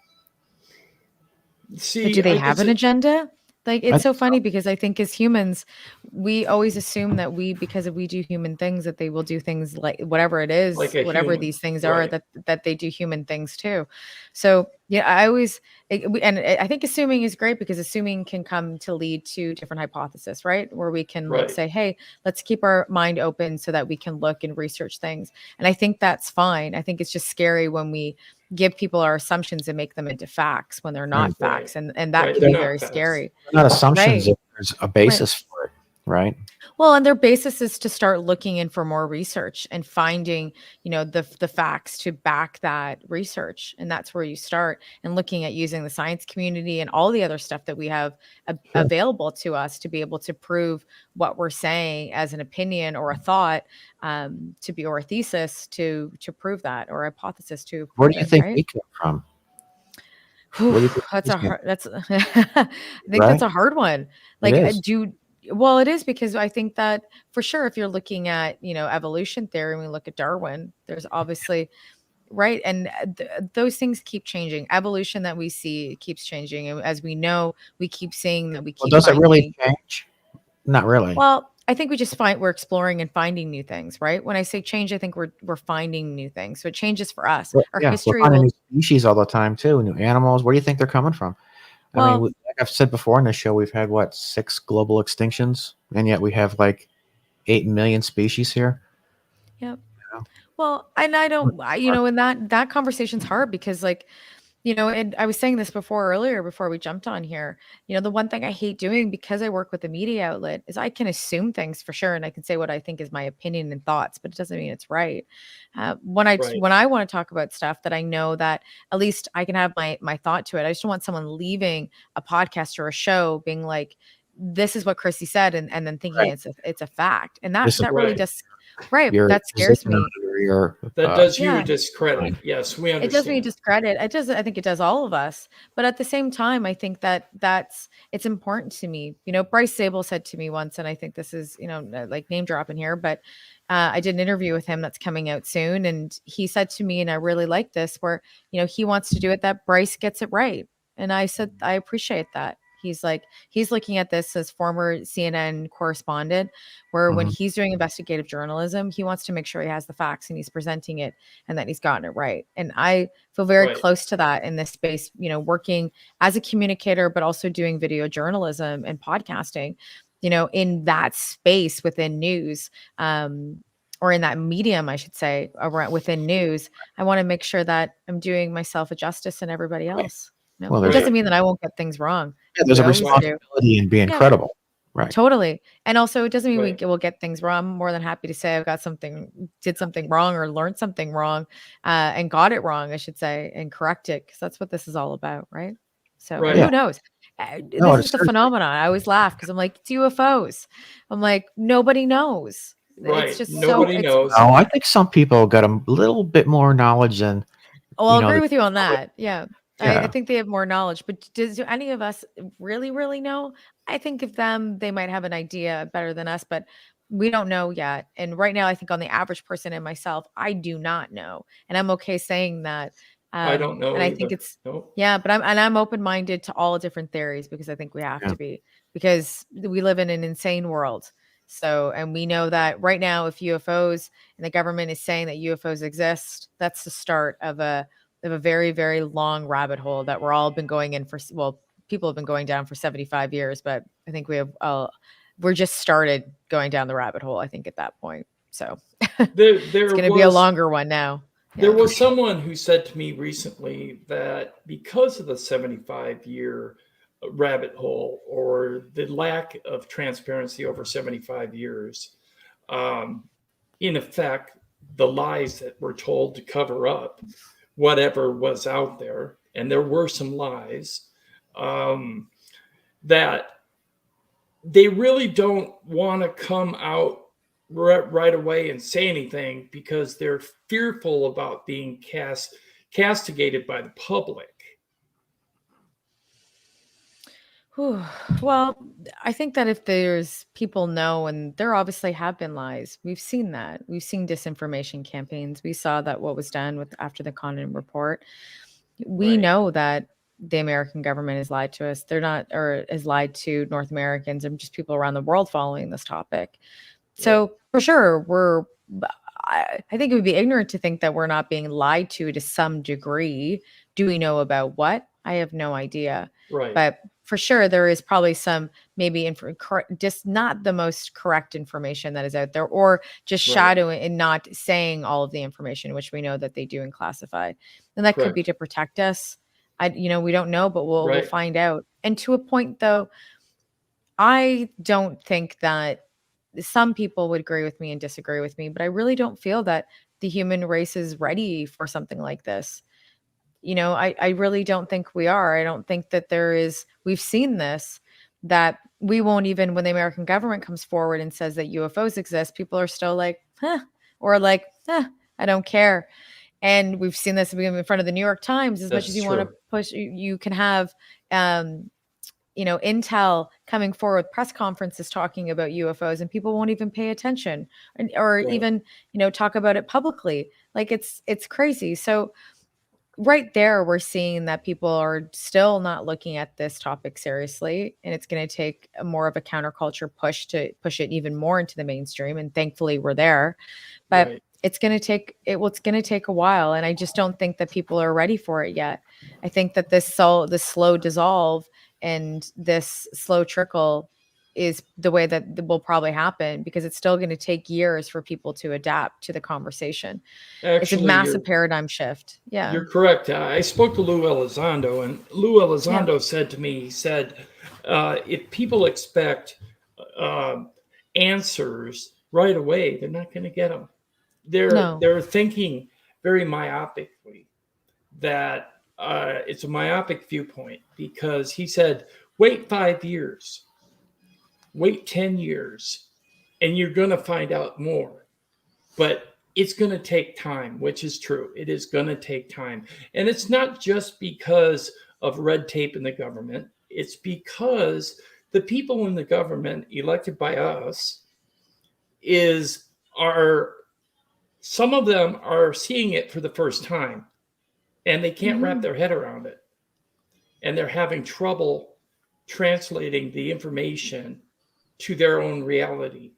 Speaker 3: But
Speaker 1: See,
Speaker 3: do they
Speaker 1: I
Speaker 3: have an
Speaker 1: just
Speaker 3: agenda? Like,
Speaker 2: I
Speaker 3: it's
Speaker 2: think
Speaker 3: so
Speaker 2: so.
Speaker 3: funny because I think as humans, we always assume that because if we do human things, that they will do things like whatever it
Speaker 1: like
Speaker 3: is,
Speaker 1: a
Speaker 3: whatever
Speaker 1: human,
Speaker 3: these things are,
Speaker 1: right?
Speaker 3: that they do human things too. So yeah, I always I think assuming is great because assuming can come to lead to different hypotheses, right? Where we can like
Speaker 1: Right,
Speaker 3: say, hey, let's keep our mind open so that we can look and research things. And I think that's fine. I think it's just scary when we give people our assumptions and make them into facts when they're
Speaker 2: Right.
Speaker 3: not
Speaker 1: right,
Speaker 3: facts, and that
Speaker 1: right.
Speaker 3: can
Speaker 1: They're
Speaker 3: be
Speaker 2: They're
Speaker 3: very
Speaker 1: not facts.
Speaker 3: scary.
Speaker 2: not assumptions
Speaker 3: Right.
Speaker 2: if there's a
Speaker 3: Right.
Speaker 2: basis for it, right?
Speaker 3: Well, and their basis is to start looking in for more research and finding, the facts to back that research. And that's where you start and looking at using the science community and all the other stuff that we have
Speaker 2: Sure.
Speaker 3: available to us to be able to prove what we're saying as an opinion or a thought, or a thesis to prove that, or a hypothesis to
Speaker 2: Where
Speaker 3: prove
Speaker 2: do you
Speaker 3: it,
Speaker 2: think
Speaker 3: right?
Speaker 2: they came from?
Speaker 3: Whew,
Speaker 2: Where do you think
Speaker 3: that's
Speaker 2: these
Speaker 3: a
Speaker 2: came
Speaker 3: hard. That's I think that's
Speaker 2: right?
Speaker 3: a hard one.
Speaker 2: It
Speaker 3: Like, I
Speaker 2: is.
Speaker 3: do. Well, it is because I think that for sure, if you're looking at evolution theory, and we look at Darwin, there's obviously right, and those things keep changing. Evolution that we see keeps changing, and as we know, we keep seeing that we
Speaker 2: Well,
Speaker 3: keep
Speaker 2: does it really
Speaker 3: finding.
Speaker 2: change? Not really.
Speaker 3: Well, I think we're exploring and finding new things, right? When I say change, I think we're finding new things. So it changes for us.
Speaker 2: But
Speaker 3: Our
Speaker 2: yeah, we're
Speaker 3: history
Speaker 2: finding
Speaker 3: will.
Speaker 2: new species all the time too, new animals. Where do you think they're coming from? I mean,
Speaker 3: Well,
Speaker 2: like I've said before in the show, we've had what 6 global extinctions, and yet we have like 8 million species here.
Speaker 3: yeah.
Speaker 2: You
Speaker 3: Well, and I
Speaker 2: know?
Speaker 3: don't, and that conversation's hard because, like, and I was saying this earlier before we jumped on here. The one thing I hate doing because I work with a media outlet is I can assume things for sure, and I can say what I think is my opinion and thoughts, but it doesn't mean it's right.
Speaker 1: Right,
Speaker 3: When I want to talk about stuff that I know that at least I can have my thought to it. I just don't want someone leaving a podcast or a show being like, "This is what Chrissy said," and then thinking
Speaker 2: Right.
Speaker 3: it's a fact, and that
Speaker 2: This is
Speaker 3: that really
Speaker 1: right.
Speaker 3: does. Right,
Speaker 2: your
Speaker 3: that scares
Speaker 2: position on
Speaker 3: me.
Speaker 2: it or your
Speaker 1: That does you a
Speaker 3: Yeah.
Speaker 1: discredit.
Speaker 2: mind.
Speaker 1: Yes, we
Speaker 3: It does me
Speaker 1: understand.
Speaker 3: discredit. It does. I think it does all of us. But at the same time, I think that it's important to me. Bryce Zabel said to me once, and I think this is, like name dropping here, but I did an interview with him that's coming out soon. And he said to me, and I really like this, where, he wants to do it that Bryce gets it right. And I said, I appreciate that. He's looking at this as former CNN correspondent, where when
Speaker 2: Mhm.
Speaker 3: he's doing investigative journalism, he wants to make sure he has the facts and he's presenting it and that he's gotten it right. And I feel very
Speaker 1: Right,
Speaker 3: close to that in this space, working as a communicator, but also doing video journalism and podcasting, in that space within news. Or in that medium, I should say, around within news, I want to make sure that I'm doing myself a justice and everybody
Speaker 2: Right.
Speaker 3: else.
Speaker 2: Well,
Speaker 3: It
Speaker 2: there's
Speaker 3: doesn't
Speaker 1: right,
Speaker 3: mean that I won't get things wrong.
Speaker 2: yeah, there's
Speaker 3: We
Speaker 2: a
Speaker 3: always
Speaker 1: right,
Speaker 3: do.
Speaker 2: responsibility in being
Speaker 3: Yeah.
Speaker 2: credible. Right.
Speaker 3: Totally. And also it doesn't mean
Speaker 1: right,
Speaker 3: we'll get things wrong. I'm more than happy to say did something wrong or learned something wrong, and got it wrong, I should say, and correct it because that's what this is all about, right? So, and
Speaker 1: right,
Speaker 2: Yeah.
Speaker 3: who knows?
Speaker 2: No,
Speaker 3: This
Speaker 2: it's
Speaker 3: is the
Speaker 2: seriously.
Speaker 3: phenomenon. I always laugh because I'm like, it's UFOs. I'm like, nobody knows. It's
Speaker 1: right.
Speaker 3: just
Speaker 2: Well,
Speaker 3: so
Speaker 1: Nobody
Speaker 3: it's
Speaker 1: knows.
Speaker 2: no, I think some people got a little bit more knowledge than
Speaker 3: well, I'll agree
Speaker 2: the
Speaker 3: with you on
Speaker 2: public.
Speaker 3: that. Yeah. I
Speaker 2: Yeah.
Speaker 3: think they have more knowledge, but do any of us really, really know? I think of them, they might have an idea better than us, but we don't know yet. And right now, I think on the average person and myself, I do not know. And I'm okay saying that.
Speaker 1: I don't
Speaker 3: And
Speaker 1: know
Speaker 3: I think
Speaker 1: either.
Speaker 3: it's,
Speaker 1: Nope.
Speaker 3: yeah, but I'm open-minded to all different theories because I think we have
Speaker 2: Yeah.
Speaker 3: to be, because we live in an insane world. So, and we know that right now, if UFOs and the government is saying that UFOs exist, that's the start of a very, very long rabbit hole that we're all been going in for. Well, people have been going down for 75 years, but I think we're just started going down the rabbit hole, I think, at that point. So
Speaker 1: There,
Speaker 3: it's
Speaker 1: there
Speaker 3: going to be a
Speaker 1: was
Speaker 3: longer one now.
Speaker 1: there
Speaker 3: Yeah.
Speaker 1: was someone who said to me recently that because of the 75-year rabbit hole or the lack of transparency over 75 years, um, in effect, the lies that were told to cover up whatever was out there, and there were some lies, um, that they really don't want to come out right away and say anything because they're fearful about being castigated by the public.
Speaker 3: Whew. Well, I think that if there's people know, and there obviously have been lies, we've seen that. We've seen disinformation campaigns. We saw that what was done with after the Condon report. We
Speaker 1: Right.
Speaker 3: know that the American government has lied to us. They're not, or has lied to North Americans and just people around the world following this topic.
Speaker 1: Right.
Speaker 3: So for sure, I think it would be ignorant to think that we're not being lied to some degree. Do we know about what? I have no idea.
Speaker 1: Right.
Speaker 3: But for sure, there is probably some maybe just not the most correct information that is out there, or just
Speaker 1: Right.
Speaker 3: shadowing and not saying all of the information, which we know that they do in classified. And that could be
Speaker 1: Correct.
Speaker 3: to protect us. We don't know, but we'll
Speaker 1: Right.
Speaker 3: find out. And to a point, though, I don't think that some people would agree with me and disagree with me, but I really don't feel that the human race is ready for something like this. I really don't think we are. I don't think that we've seen this, that we won't even, when the American government comes forward and says that UFOs exist, people are still like, huh, or like, I don't care. And we've seen this in front of the New York Times. As much as
Speaker 1: That's
Speaker 3: you want to
Speaker 1: true.
Speaker 3: push, you can have, Intel coming forward with press conferences talking about UFOs, and people won't even pay attention, or
Speaker 1: Right.
Speaker 3: even, talk about it publicly. Like it's crazy. So right there, we're seeing that people are still not looking at this topic seriously, and it's going to take more of a counterculture push to push it even more into the mainstream. And thankfully, we're there, but
Speaker 1: Right.
Speaker 3: it's going to take a while, and I just don't think that people are ready for it yet. I think that this slow dissolve and this slow trickle is the way that will probably happen, because it's still going to take years for people to adapt to the conversation. It's a
Speaker 1: Actually,
Speaker 3: massive paradigm shift. Yeah.
Speaker 1: you're correct. I spoke to Lou Elizondo, and Lou
Speaker 3: Yeah.
Speaker 1: Elizondo said to me, he said, if people expect uh, answers right away, they're not going to get them.
Speaker 3: No.
Speaker 1: They're thinking very myopically. That it's a myopic viewpoint, because he said, wait 5 years, wait 10 years, and you're going to find out more. But it's going to take time, which is true. It is going to take time. And it's not just because of red tape in the government, it's because the people in the government elected by us are some of them are seeing it for the first time, and they can't wrap
Speaker 3: Mhm.
Speaker 1: their head around it, and they're having trouble translating the information to their own reality.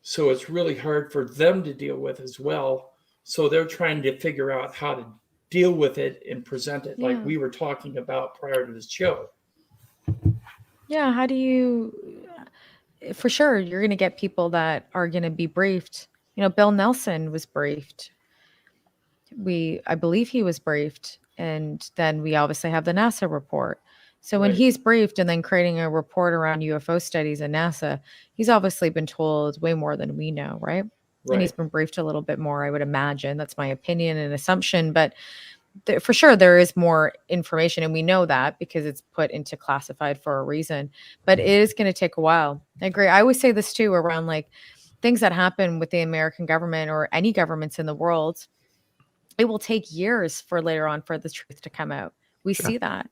Speaker 1: So it's really hard for them to deal with as well. So they're trying to figure out how to deal with it and present it like
Speaker 3: Yeah.
Speaker 1: we were talking about prior to this show.
Speaker 3: Yeah. How do you, for sure, you're going to get people that are going to be briefed. Bill Nelson was briefed. I believe he was briefed. And then we obviously have the NASA report. So when
Speaker 1: Right.
Speaker 3: he's briefed and then creating a report around UFO studies at NASA, he's obviously been told way more than we know, right? And he's
Speaker 1: Right.
Speaker 3: been briefed a little bit more, I would imagine. That's my opinion and assumption. But for sure, there is more information, and we know that because it's put into classified for a reason. But it is going to take a while. I agree. I always say this too around like things that happen with the American government or any governments in the world. It will take years for later on for the truth to come out. We
Speaker 2: Sure.
Speaker 3: see that.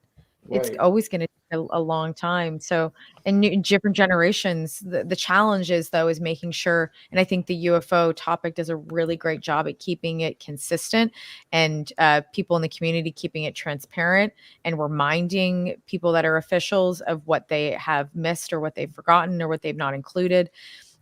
Speaker 3: It's
Speaker 1: Right.
Speaker 3: always going to take a long time. So, and different generations, the challenge is though, is making sure, and I think the UFO topic does a really great job at keeping it consistent, and people in the community keeping it transparent and reminding people that are officials of what they have missed or what they've forgotten or what they've not included.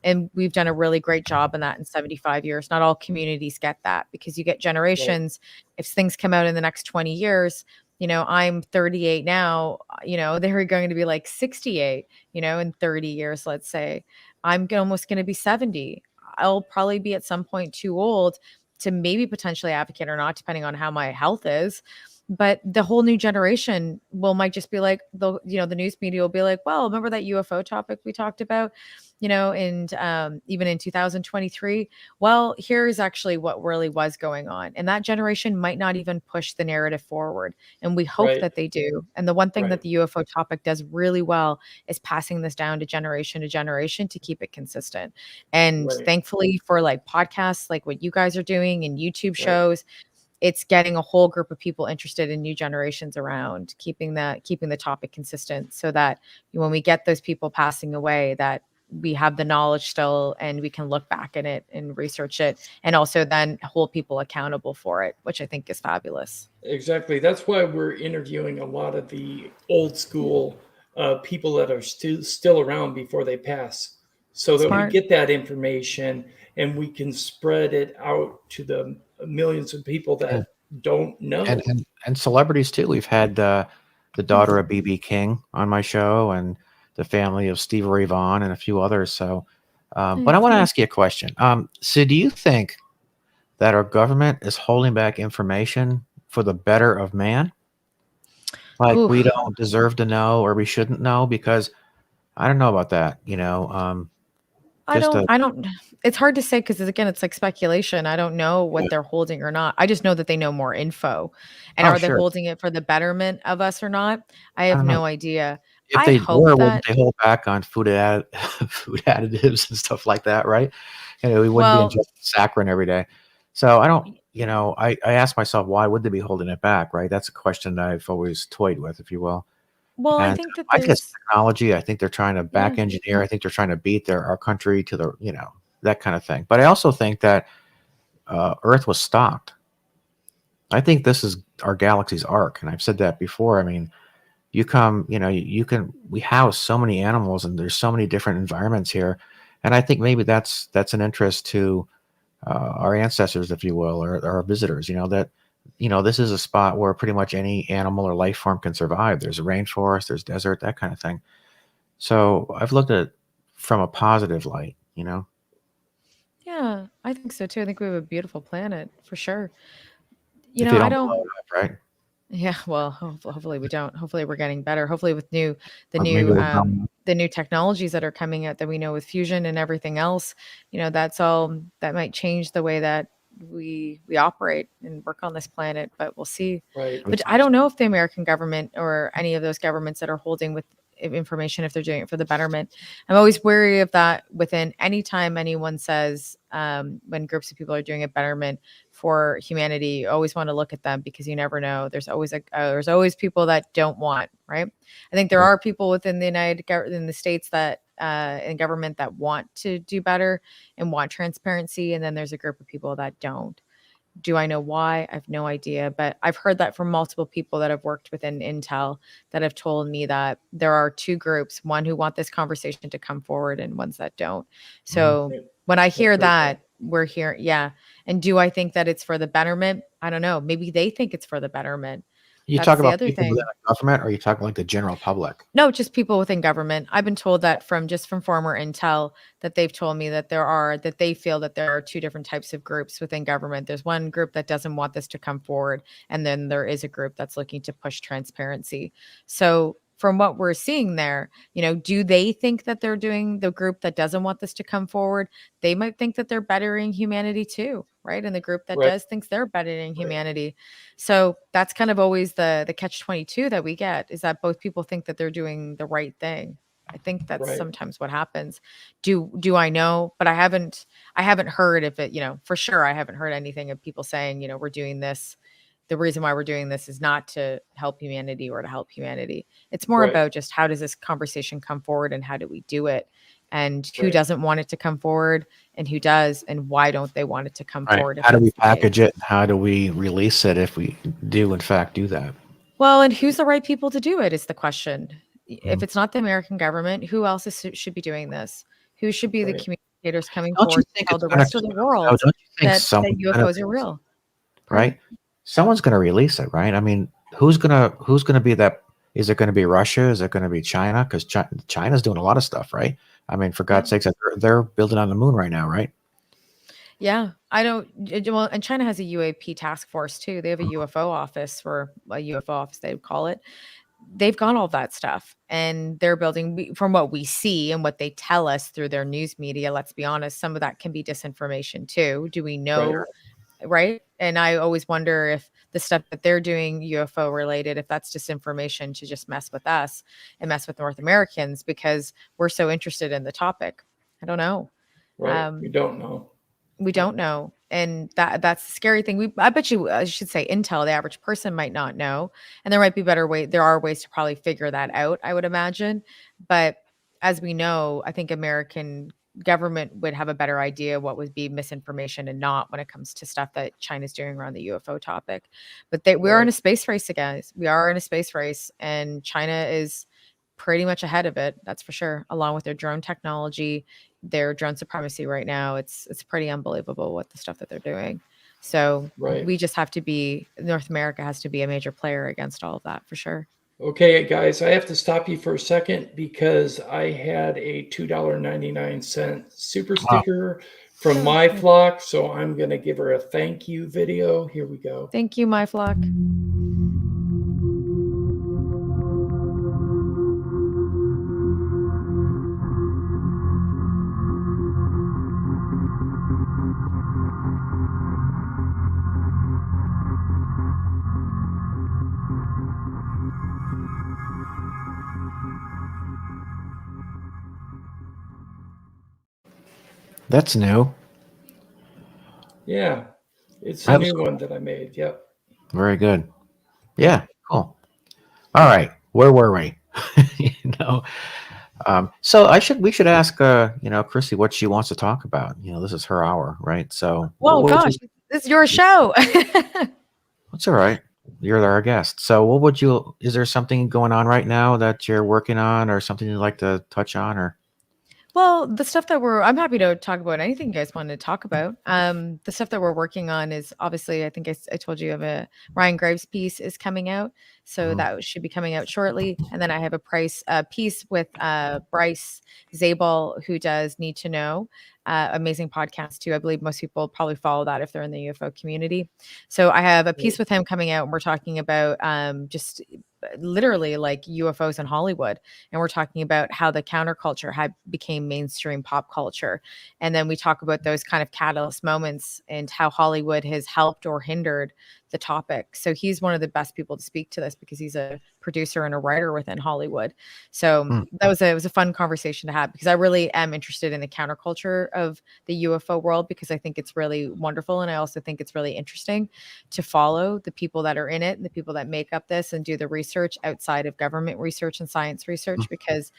Speaker 3: And we've done a really great job in that in 75 years. Not all communities get that, because you get
Speaker 1: Right.
Speaker 3: generations. If things come out in the next 20 years, I'm 38 now, they're going to be like 68, in 30 years, let's say. Almost going to be 70. I'll probably be at some point too old to maybe potentially advocate or not, depending on how my health is. But the whole new generation might just be like, the news media will be like, well, remember that UFO topic we talked about, and even in 2023, well, here's actually what really was going on. And that generation might not even push the narrative forward. And we hope
Speaker 1: Right.
Speaker 3: that they do. And the one thing that
Speaker 1: Right.
Speaker 3: the UFO topic does really well is passing this down to generation to keep it consistent. And
Speaker 1: Right.
Speaker 3: thankfully for like podcasts, like what you guys are doing and YouTube
Speaker 1: Right.
Speaker 3: shows, it's getting a whole group of people interested in new generations around, keeping the topic consistent, so that when we get those people passing away, that we have the knowledge still and we can look back at it and research it, and also then hold people accountable for it, which I think is fabulous.
Speaker 1: Exactly. That's why we're interviewing a lot of the old school people that are still around before they pass, so that we
Speaker 3: Smart.
Speaker 1: get that information and we can spread it out to the millions of people
Speaker 2: Yeah.
Speaker 1: that don't know.
Speaker 2: And celebrities too. We've had the daughter of BB King on my show, and the family of Stevie Ray Vaughan, and a few others. So, but I want to ask you a question. So, do you think that our government is holding back information for the better of man? Like
Speaker 3: Ooh.
Speaker 2: we don't deserve to know, or we shouldn't know? Because I don't know about that.
Speaker 3: I
Speaker 2: Just a
Speaker 3: don't, it's hard to say because again, it's like speculation. I don't know what they're holding or not. I just know that they know more info. And
Speaker 2: oh
Speaker 3: are they
Speaker 2: sure.
Speaker 3: holding it for the betterment of us or not? I
Speaker 2: I
Speaker 3: have
Speaker 2: don't know.
Speaker 3: no idea.
Speaker 2: If
Speaker 3: I
Speaker 2: they
Speaker 3: hope
Speaker 2: were, wouldn't
Speaker 3: that,
Speaker 2: they hold back on food additives and stuff like that, right? We wouldn't be
Speaker 3: well,
Speaker 2: ingesting saccharin every day. So I don't, I ask myself, why would they be holding it back, right? That's a question that I've always toyed with, if you will.
Speaker 3: I
Speaker 2: And
Speaker 3: think that
Speaker 2: I think it's
Speaker 3: there's,
Speaker 2: technology. I think they're trying to
Speaker 3: yeah.
Speaker 2: back engineer. I think they're trying to beat our country to that kind of thing. But I also think that Earth was stocked. I think this is our galaxy's arc, and I've said that before. I mean, you come, we house so many animals, and there's so many different environments here, and I think maybe that's an interest to our ancestors, if you will, or our visitors. That this is a spot where pretty much any animal or life form can survive. There's a rainforest, there's desert, that kind of thing. So I've looked at it from a positive light.
Speaker 3: Yeah, I think so too. I think we have a beautiful planet for sure.
Speaker 2: If you
Speaker 3: I
Speaker 2: don't blow
Speaker 3: don't,
Speaker 2: it up, right?
Speaker 3: yeah, well, hopefully we don't. Hopefully we're getting better. Hopefully with the
Speaker 2: Or maybe
Speaker 3: new,
Speaker 2: we're growing.
Speaker 3: the new technologies that are coming out that we know with fusion and everything else, that's all that might change the way that we operate and work on this planet, but we'll see.
Speaker 1: Right.
Speaker 3: But I don't know if the American government or any of those governments that are holding with information, if they're doing it for the betterment. I'm always wary of that within any time anyone says, when groups of people are doing a betterment for humanity, you always want to look at them because you never know. There's always people that don't want, right? I think there
Speaker 2: Right.
Speaker 3: are people within in the states that in government that want to do better and want transparency, and then there's a group of people that don't. Do I know why? I have no idea, but I've heard that from multiple people that have worked within Intel that have told me that there are two groups, one who want this conversation to come forward and ones that don't. So
Speaker 1: Right.
Speaker 3: when I
Speaker 1: I've
Speaker 3: hear
Speaker 1: heard
Speaker 3: that, we're here. Yeah. And do I think that it's for the betterment? I don't know. Maybe they think it's for the betterment.
Speaker 2: You
Speaker 3: That's
Speaker 2: talk
Speaker 3: the
Speaker 2: about
Speaker 3: other
Speaker 2: people within
Speaker 3: thing.
Speaker 2: the government, or you talking like the general public?
Speaker 3: No, just people within government. I've been told that from former intel that they've told me that they feel that there are two different types of groups within government. There's one group that doesn't want this to come forward, and then there is a group that's looking to push transparency. So from what we're seeing there, do they think that they're doing the group that doesn't want this to come forward? They might think that they're bettering humanity too, right? And the group that
Speaker 1: Right.
Speaker 3: does thinks they're bettering
Speaker 1: Right.
Speaker 3: humanity. So that's kind of always the catch 22 that we get, is that both people think that they're doing the right thing. I think that's
Speaker 1: Right.
Speaker 3: sometimes what happens. Do I know? But I haven't heard if it, for sure I haven't heard anything of people saying, we're doing this. The reason why we're doing this is not to help humanity or to help humanity. It's more
Speaker 1: Right.
Speaker 3: about just how does this conversation come forward and how do we do it? And who
Speaker 1: Right.
Speaker 3: doesn't want it to come forward and who does, and why don't they want it to come
Speaker 2: Right.
Speaker 3: forward if
Speaker 2: How do we
Speaker 3: that's the case?
Speaker 2: package it? And how do we release it if we do, in fact, do that?
Speaker 3: Well, and who's the right people to do it is the question. If
Speaker 2: Mhm.
Speaker 3: it's not the American government, who else should be doing this? Who should be the
Speaker 1: Right.
Speaker 3: communicators coming
Speaker 2: Don't you
Speaker 3: forward to
Speaker 2: think
Speaker 3: tell
Speaker 2: it's
Speaker 3: the
Speaker 2: going to
Speaker 3: rest of
Speaker 2: come
Speaker 3: the
Speaker 2: out, though?
Speaker 3: world
Speaker 2: Don't you think
Speaker 3: that
Speaker 2: someone's going to
Speaker 3: UFOs are
Speaker 2: release it,
Speaker 3: real? Pardon?
Speaker 2: right? Someone's going to release it, right? I mean, who's gonna be that? Is it going to be Russia? Is it going to be China? Because China's doing a lot of stuff, right? I mean, for
Speaker 3: Yeah.
Speaker 2: God's sakes, they're building on the moon right now, right?
Speaker 3: Yeah. I don't, well, and China has a UAP task force too. They have a UFO office, or a UFO office, they would call it. They've got all that stuff, and they're building, from what we see and what they tell us through their news media. Let's be honest, some of that can be disinformation too. Do we
Speaker 1: Right.
Speaker 3: know? Right. And I always wonder if the stuff that they're doing UFO related, if that's disinformation to just mess with us and mess with North Americans because we're so interested in the topic. I don't know.
Speaker 1: Right. We don't know.
Speaker 3: We don't know. And that's the scary thing. I bet you, I should say Intel, the average person might not know. And there might be there are ways to probably figure that out, I would imagine. But as we know, I think American government would have a better idea what would be misinformation and not when it comes to stuff that China's doing around the UFO topic. But we are in
Speaker 1: Right.
Speaker 3: a space race, guys. We are in a space race, and China is pretty much ahead of it. That's for sure. Along with their drone technology, their drone supremacy right now, it's pretty unbelievable what the stuff that they're doing. So
Speaker 1: Right.
Speaker 3: we just have to be North America has to be a major player against all of that for sure.
Speaker 1: Okay, guys, I have to stop you for a second because I had a $2.99 super
Speaker 2: Wow.
Speaker 1: sticker from
Speaker 3: Oh,
Speaker 1: my
Speaker 3: good.
Speaker 1: flock, so I'm going to give her a thank you video. Here we go.
Speaker 3: Thank you, my flock.
Speaker 2: That's new.
Speaker 1: Yeah, it's a
Speaker 2: That was
Speaker 1: new
Speaker 2: cool.
Speaker 1: one that I made. Yep.
Speaker 2: Very good. Yeah, cool. All right, where were we? you know, so we should ask, Chrissy what she wants to talk about. This is her hour, right? So,
Speaker 3: Whoa,
Speaker 2: what would
Speaker 3: gosh,
Speaker 2: you?
Speaker 3: this is your show.
Speaker 2: That's all right. You're our guest. So, what would you? Is there something going on right now that you're working on, or something you'd like to touch on, or?
Speaker 3: Well, the stuff that I'm happy to talk about anything you guys want to talk about. The stuff that we're working on is obviously, I think I told you of a Ryan Graves piece is coming out. So
Speaker 2: Mhm.
Speaker 3: that should be coming out shortly. And then I have a piece with Bryce Zabel, who does Need to Know, amazing podcast too. I believe most people probably follow that if they're in the UFO community. So I have a piece with him coming out, and we're talking about just literally like UFOs in Hollywood, and we're talking about how the counterculture had became mainstream pop culture, and then we talk about those kind of catalyst moments and how Hollywood has helped or hindered the topic. So he's one of the best people to speak to this because he's a producer and a writer within Hollywood. So
Speaker 2: Mm.
Speaker 3: it was a fun conversation to have because I really am interested in the counterculture of the UFO world because I think it's really wonderful, and I also think it's really interesting to follow the people that are in it and the people that make up this and do the research outside of government research and science research, because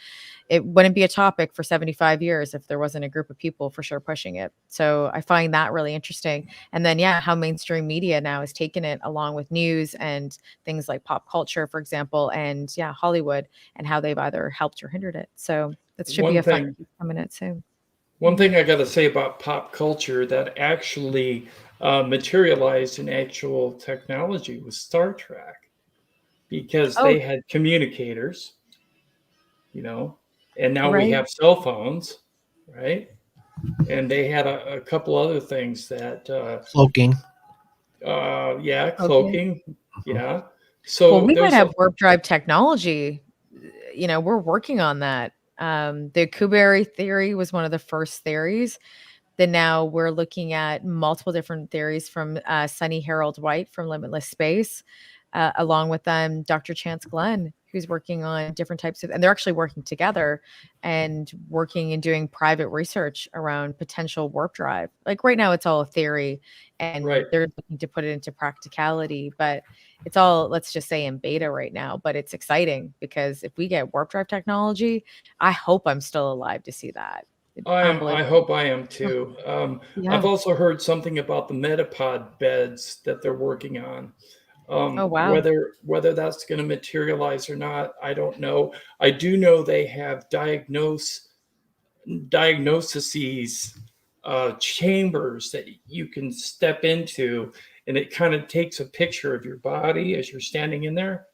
Speaker 3: it wouldn't be a topic for 75 years if there wasn't a group of people for sure pushing it. So I find that really interesting. And then, yeah, how mainstream media now has taken it along with news and things like pop culture, for example, and yeah, Hollywood, and how they've either helped or hindered it. So that should be
Speaker 1: One
Speaker 3: a fun
Speaker 1: thing,
Speaker 3: piece coming out soon.
Speaker 1: one thing I got to say about pop culture that actually materialized in actual technology was Star Trek because
Speaker 3: Oh,
Speaker 1: they had communicators, you know, and now we
Speaker 3: right.
Speaker 1: have cell phones, right? And they had a couple other things that,
Speaker 2: Cloaking.
Speaker 1: yeah,
Speaker 3: Okay.
Speaker 1: cloaking,
Speaker 2: Mhm.
Speaker 1: yeah.
Speaker 3: Well,
Speaker 1: So
Speaker 3: we might
Speaker 1: there's
Speaker 3: have warp drive technology. We're working on that. The Kubernetes theory was one of the first theories. Then now we're looking at multiple different theories from Sunny Harold White from Limitless Space, along with Dr. Chance Glenn, who's working on different types of, and they're actually working together and working and doing private research around potential warp drive. Like right now, it's all a theory,
Speaker 1: right.
Speaker 3: and they're looking to put it into practicality, but it's all, let's just say, in beta right now. But it's exciting because if we get warp drive technology, I hope I'm still alive to see that.
Speaker 1: I
Speaker 3: Unbelievable.
Speaker 1: hope I am too. I've
Speaker 3: Yeah.
Speaker 1: also heard something about the metapod beds that they're working on.
Speaker 3: Oh, wow.
Speaker 1: Whether that's going to materialize or not, I don't know. I do know they have diagnoses chambers that you can step into, and it kind of takes a picture of your body as you're standing in there,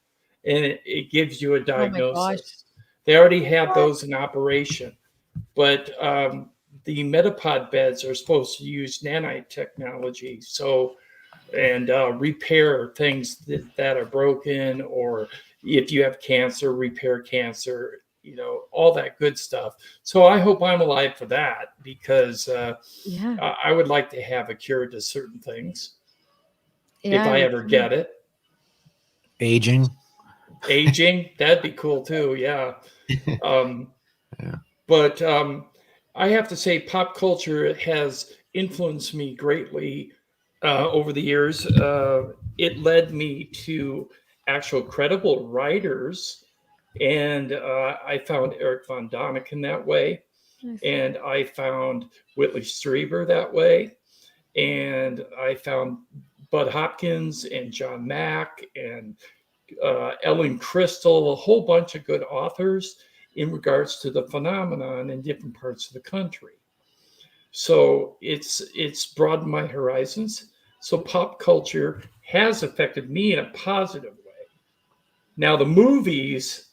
Speaker 1: and it gives you a
Speaker 3: Oh my gosh.
Speaker 1: diagnosis. They already have
Speaker 3: What?
Speaker 1: those in operation, but the Metapod beds are supposed to use nanite technology, so and repair things that are broken, or if you have cancer, repair cancer, all that good stuff. So I hope I'm alive for that because
Speaker 3: Yeah.
Speaker 1: I would like to have a cure to certain things if
Speaker 3: Yeah, I
Speaker 1: I
Speaker 3: would
Speaker 1: ever
Speaker 3: too.
Speaker 1: get it.
Speaker 2: Aging.
Speaker 1: Aging, that'd be cool too. Yeah. Um,
Speaker 2: Yeah.
Speaker 1: but I have to say, pop culture has influenced me greatly over the years. It led me to actual credible writers, and I found Eric von Däniken that way,
Speaker 3: Nice.
Speaker 1: and I found Whitley Strieber that way, and I found Bud Hopkins and John Mack and Ellen Crystal, a whole bunch of good authors in regards to the phenomenon in different parts of the country. So it's broadened my horizons. So pop culture has affected me in a positive way. Now the movies,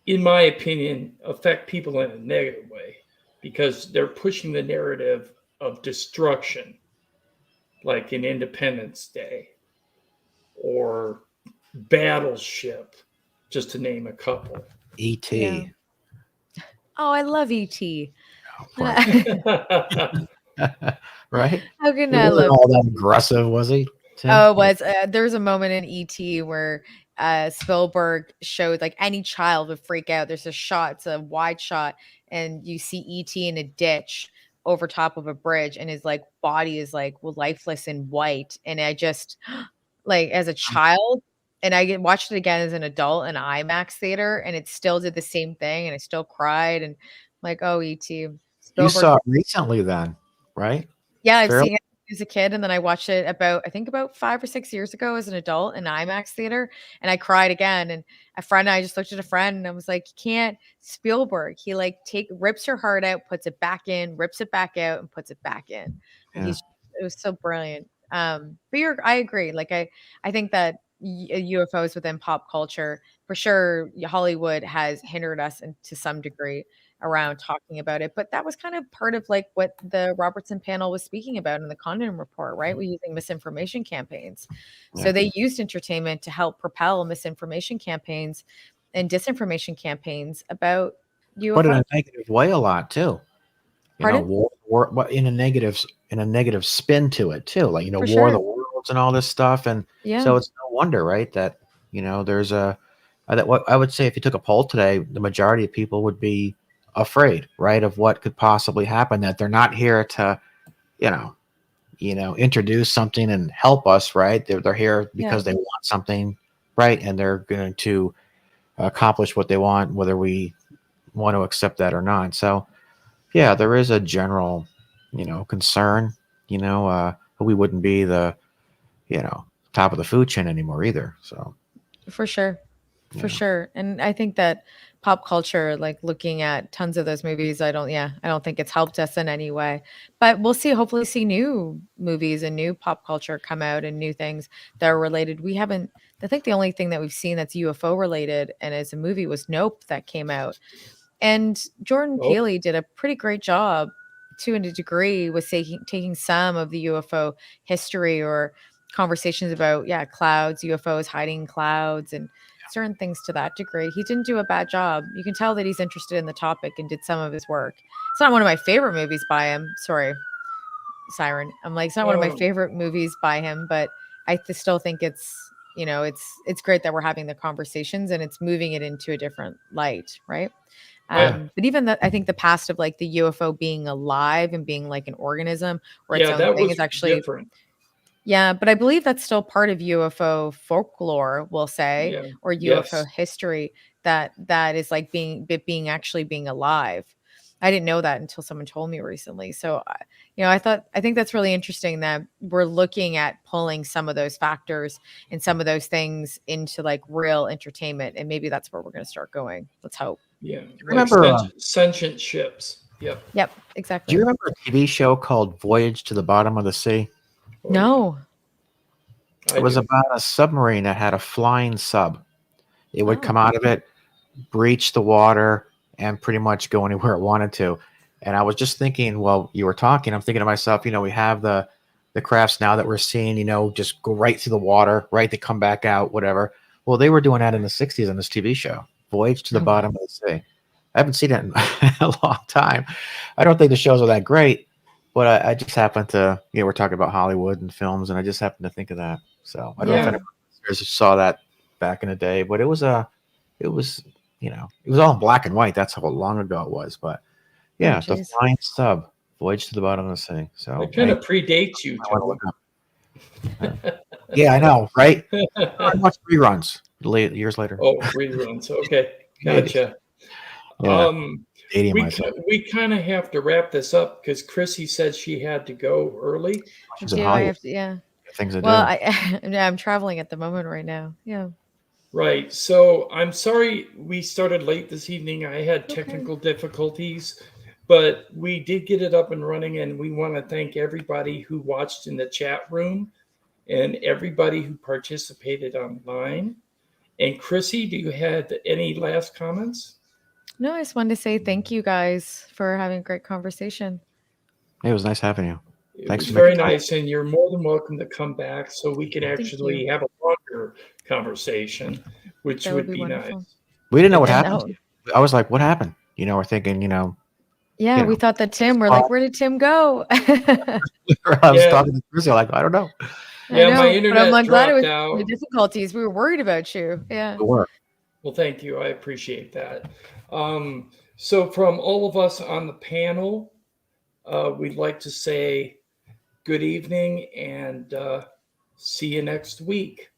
Speaker 1: in my opinion, affect people in a negative way because they're pushing the narrative of destruction, like in Independence Day or Battleship, just to name a couple.
Speaker 2: E.T.
Speaker 3: Yeah. Oh, I love E.T.
Speaker 2: Of course.
Speaker 3: How
Speaker 2: Right?
Speaker 3: can
Speaker 2: He
Speaker 3: I
Speaker 2: wasn't
Speaker 3: love?
Speaker 2: all that aggressive, was he? Tim?
Speaker 3: Oh, it was. There's a moment in E.T. where Spielberg showed like any child would freak out. There's a shot, it's a wide shot, and you see E.T. in a ditch over top of a bridge, and his like body is like lifeless and white. And I just like as a child, and watched it again as an adult in IMAX theater, and it still did the same thing, and I still cried and like, oh, E.T.
Speaker 2: You
Speaker 3: Spielberg.
Speaker 2: saw it recently then, right?
Speaker 3: Yeah, I've
Speaker 2: Fairly-
Speaker 3: seen it as a kid, and then I watched it about 5 or 6 years ago as an adult in IMAX theater, and I cried again. And I just looked at a friend and I was like, "You can't." Spielberg, he like rips your heart out, puts it back in, rips it back out, and puts it back in. And
Speaker 2: Yeah.
Speaker 3: it was so brilliant. But I agree. Like I think that UFOs within pop culture, for sure, Hollywood has hindered us to some degree around talking about it. But that was kind of part of like what the Robertson panel was speaking about in the Condon report, right? We're using misinformation campaigns. So
Speaker 2: Yeah.
Speaker 3: they used entertainment to help propel misinformation campaigns and disinformation campaigns about
Speaker 2: But in
Speaker 3: UFOs.
Speaker 2: a negative way a lot too.
Speaker 3: Pardon?
Speaker 2: But in a negative spin to it too. Like,
Speaker 3: For
Speaker 2: War of the
Speaker 3: sure.
Speaker 2: Worlds and all this stuff. And
Speaker 3: Yeah.
Speaker 2: so it's no wonder, right, that, there's what I would say if you took a poll today, the majority of people would be afraid, right, of what could possibly happen, that they're not here to, introduce something and help us, right? They're here because they want something, right? And they're going to accomplish what they want, whether we want to accept that or not. So, yeah, there is a general, concern, but we wouldn't be the, top of the food chain anymore either. So,
Speaker 3: For sure. For
Speaker 2: Yeah.
Speaker 3: sure. And I think that pop culture, like looking at tons of those movies, I don't think it's helped us in any way. But we'll hopefully see new movies and new pop culture come out and new things that are related. I think the only thing that we've seen that's UFO related and as a movie was Nope that came out. And Jordan
Speaker 1: Oh.
Speaker 3: Peele did a pretty great job to a degree with taking some of the UFO history or conversations about clouds, UFOs hiding in clouds and certain things to that degree. He didn't do a bad job. You can tell that he's interested in the topic and did some of his work. It's not one of my favorite movies by him. Sorry, Siren. I'm like, it's not one of my favorite movies by him, but I still think it's it's great that we're having the conversations and it's moving it into a different light, right?
Speaker 1: Yeah.
Speaker 3: But even I think the past of like the UFO being alive and being like an organism or its
Speaker 1: Yeah,
Speaker 3: own
Speaker 1: that
Speaker 3: thing
Speaker 1: was
Speaker 3: is actually
Speaker 1: different.
Speaker 3: yeah, but I believe that's still part of UFO folklore, we'll say,
Speaker 1: Yeah.
Speaker 3: or
Speaker 1: Yes.
Speaker 3: UFO history that is like being actually being alive. I didn't know that until someone told me recently. So, I think that's really interesting that we're looking at pulling some of those factors and some of those things into like real entertainment, and maybe that's where we're going to start going. Let's hope.
Speaker 1: Yeah. Like
Speaker 2: remember,
Speaker 1: sentient ships. Yep.
Speaker 3: Yep,
Speaker 2: do
Speaker 3: exactly.
Speaker 2: you remember a TV show called Voyage to the Bottom of the Sea?
Speaker 1: Oh,
Speaker 3: No.
Speaker 1: yeah.
Speaker 2: It was
Speaker 1: do.
Speaker 2: about a submarine that had a flying sub. It would come
Speaker 3: Oh.
Speaker 2: out of it, breach the water, and pretty much go anywhere it wanted to. And I was just thinking, while you were talking, I'm thinking to myself, we have the crafts now that we're seeing, just go right through the water, right? They come back out, whatever. Well, they were doing that in the 60s on this TV show, Voyage to the
Speaker 3: Oh,
Speaker 2: Bottom of the Sea. I haven't seen it in a long time. I don't think the shows are that great, but I just happened to, we're talking about Hollywood and films, and I just happened to think of that. So I don't know if
Speaker 1: Yeah.
Speaker 2: anyone saw that back in the day, but it was it was all in black and white. That's how long ago it was. But yeah, the
Speaker 3: geez.
Speaker 2: flying sub, Voyage to the Bottom of the Sea. So
Speaker 1: It kind of predates you,
Speaker 2: I wanna
Speaker 1: Joe.
Speaker 2: look up. Yeah, I know, right? I watched reruns years later.
Speaker 1: Oh, reruns. Okay,
Speaker 2: Maybe.
Speaker 1: gotcha.
Speaker 2: Yeah,
Speaker 1: Um,
Speaker 2: dating
Speaker 1: we
Speaker 2: myself.
Speaker 1: we kind of have to wrap this up because Chrissy said she had to go early.
Speaker 2: She's in
Speaker 3: I
Speaker 2: Hollywood.
Speaker 3: have to, yeah.
Speaker 2: Things to
Speaker 3: Well,
Speaker 2: do.
Speaker 3: yeah, I'm traveling at the moment right now. Yeah.
Speaker 1: Right. So I'm sorry we started late this evening. I had
Speaker 3: Okay.
Speaker 1: technical difficulties, but we did get it up and running, and we want to thank everybody who watched in the chat room and everybody who participated online. And Chrissy, do you have any last comments?
Speaker 3: No, I just wanted to say thank you guys for having a great conversation.
Speaker 2: It was nice having you.
Speaker 1: It
Speaker 2: Thanks
Speaker 1: was
Speaker 2: for making
Speaker 1: very
Speaker 2: time.
Speaker 1: nice, and you're more than welcome to come back so we can
Speaker 3: Thank
Speaker 1: actually
Speaker 3: you.
Speaker 1: have a longer conversation, which
Speaker 3: That would
Speaker 1: would
Speaker 3: be
Speaker 1: be
Speaker 3: wonderful.
Speaker 1: nice.
Speaker 2: We didn't know what
Speaker 3: And
Speaker 2: happened. I was like, what happened? We're thinking,
Speaker 3: yeah,
Speaker 2: you
Speaker 3: we
Speaker 2: know,
Speaker 3: thought that we're like, where did Tim go?
Speaker 2: I was
Speaker 1: Yeah.
Speaker 2: talking to Chrissy, like, I don't know.
Speaker 3: I
Speaker 1: Yeah, my
Speaker 3: know, but I'm
Speaker 1: internet
Speaker 3: like glad it was
Speaker 1: dropped
Speaker 3: the
Speaker 1: out.
Speaker 3: difficulties. We were worried about you. Yeah.
Speaker 2: We were.
Speaker 1: Well, thank you. I appreciate that. So, from all of us on the panel, we'd like to say good evening and see you next week.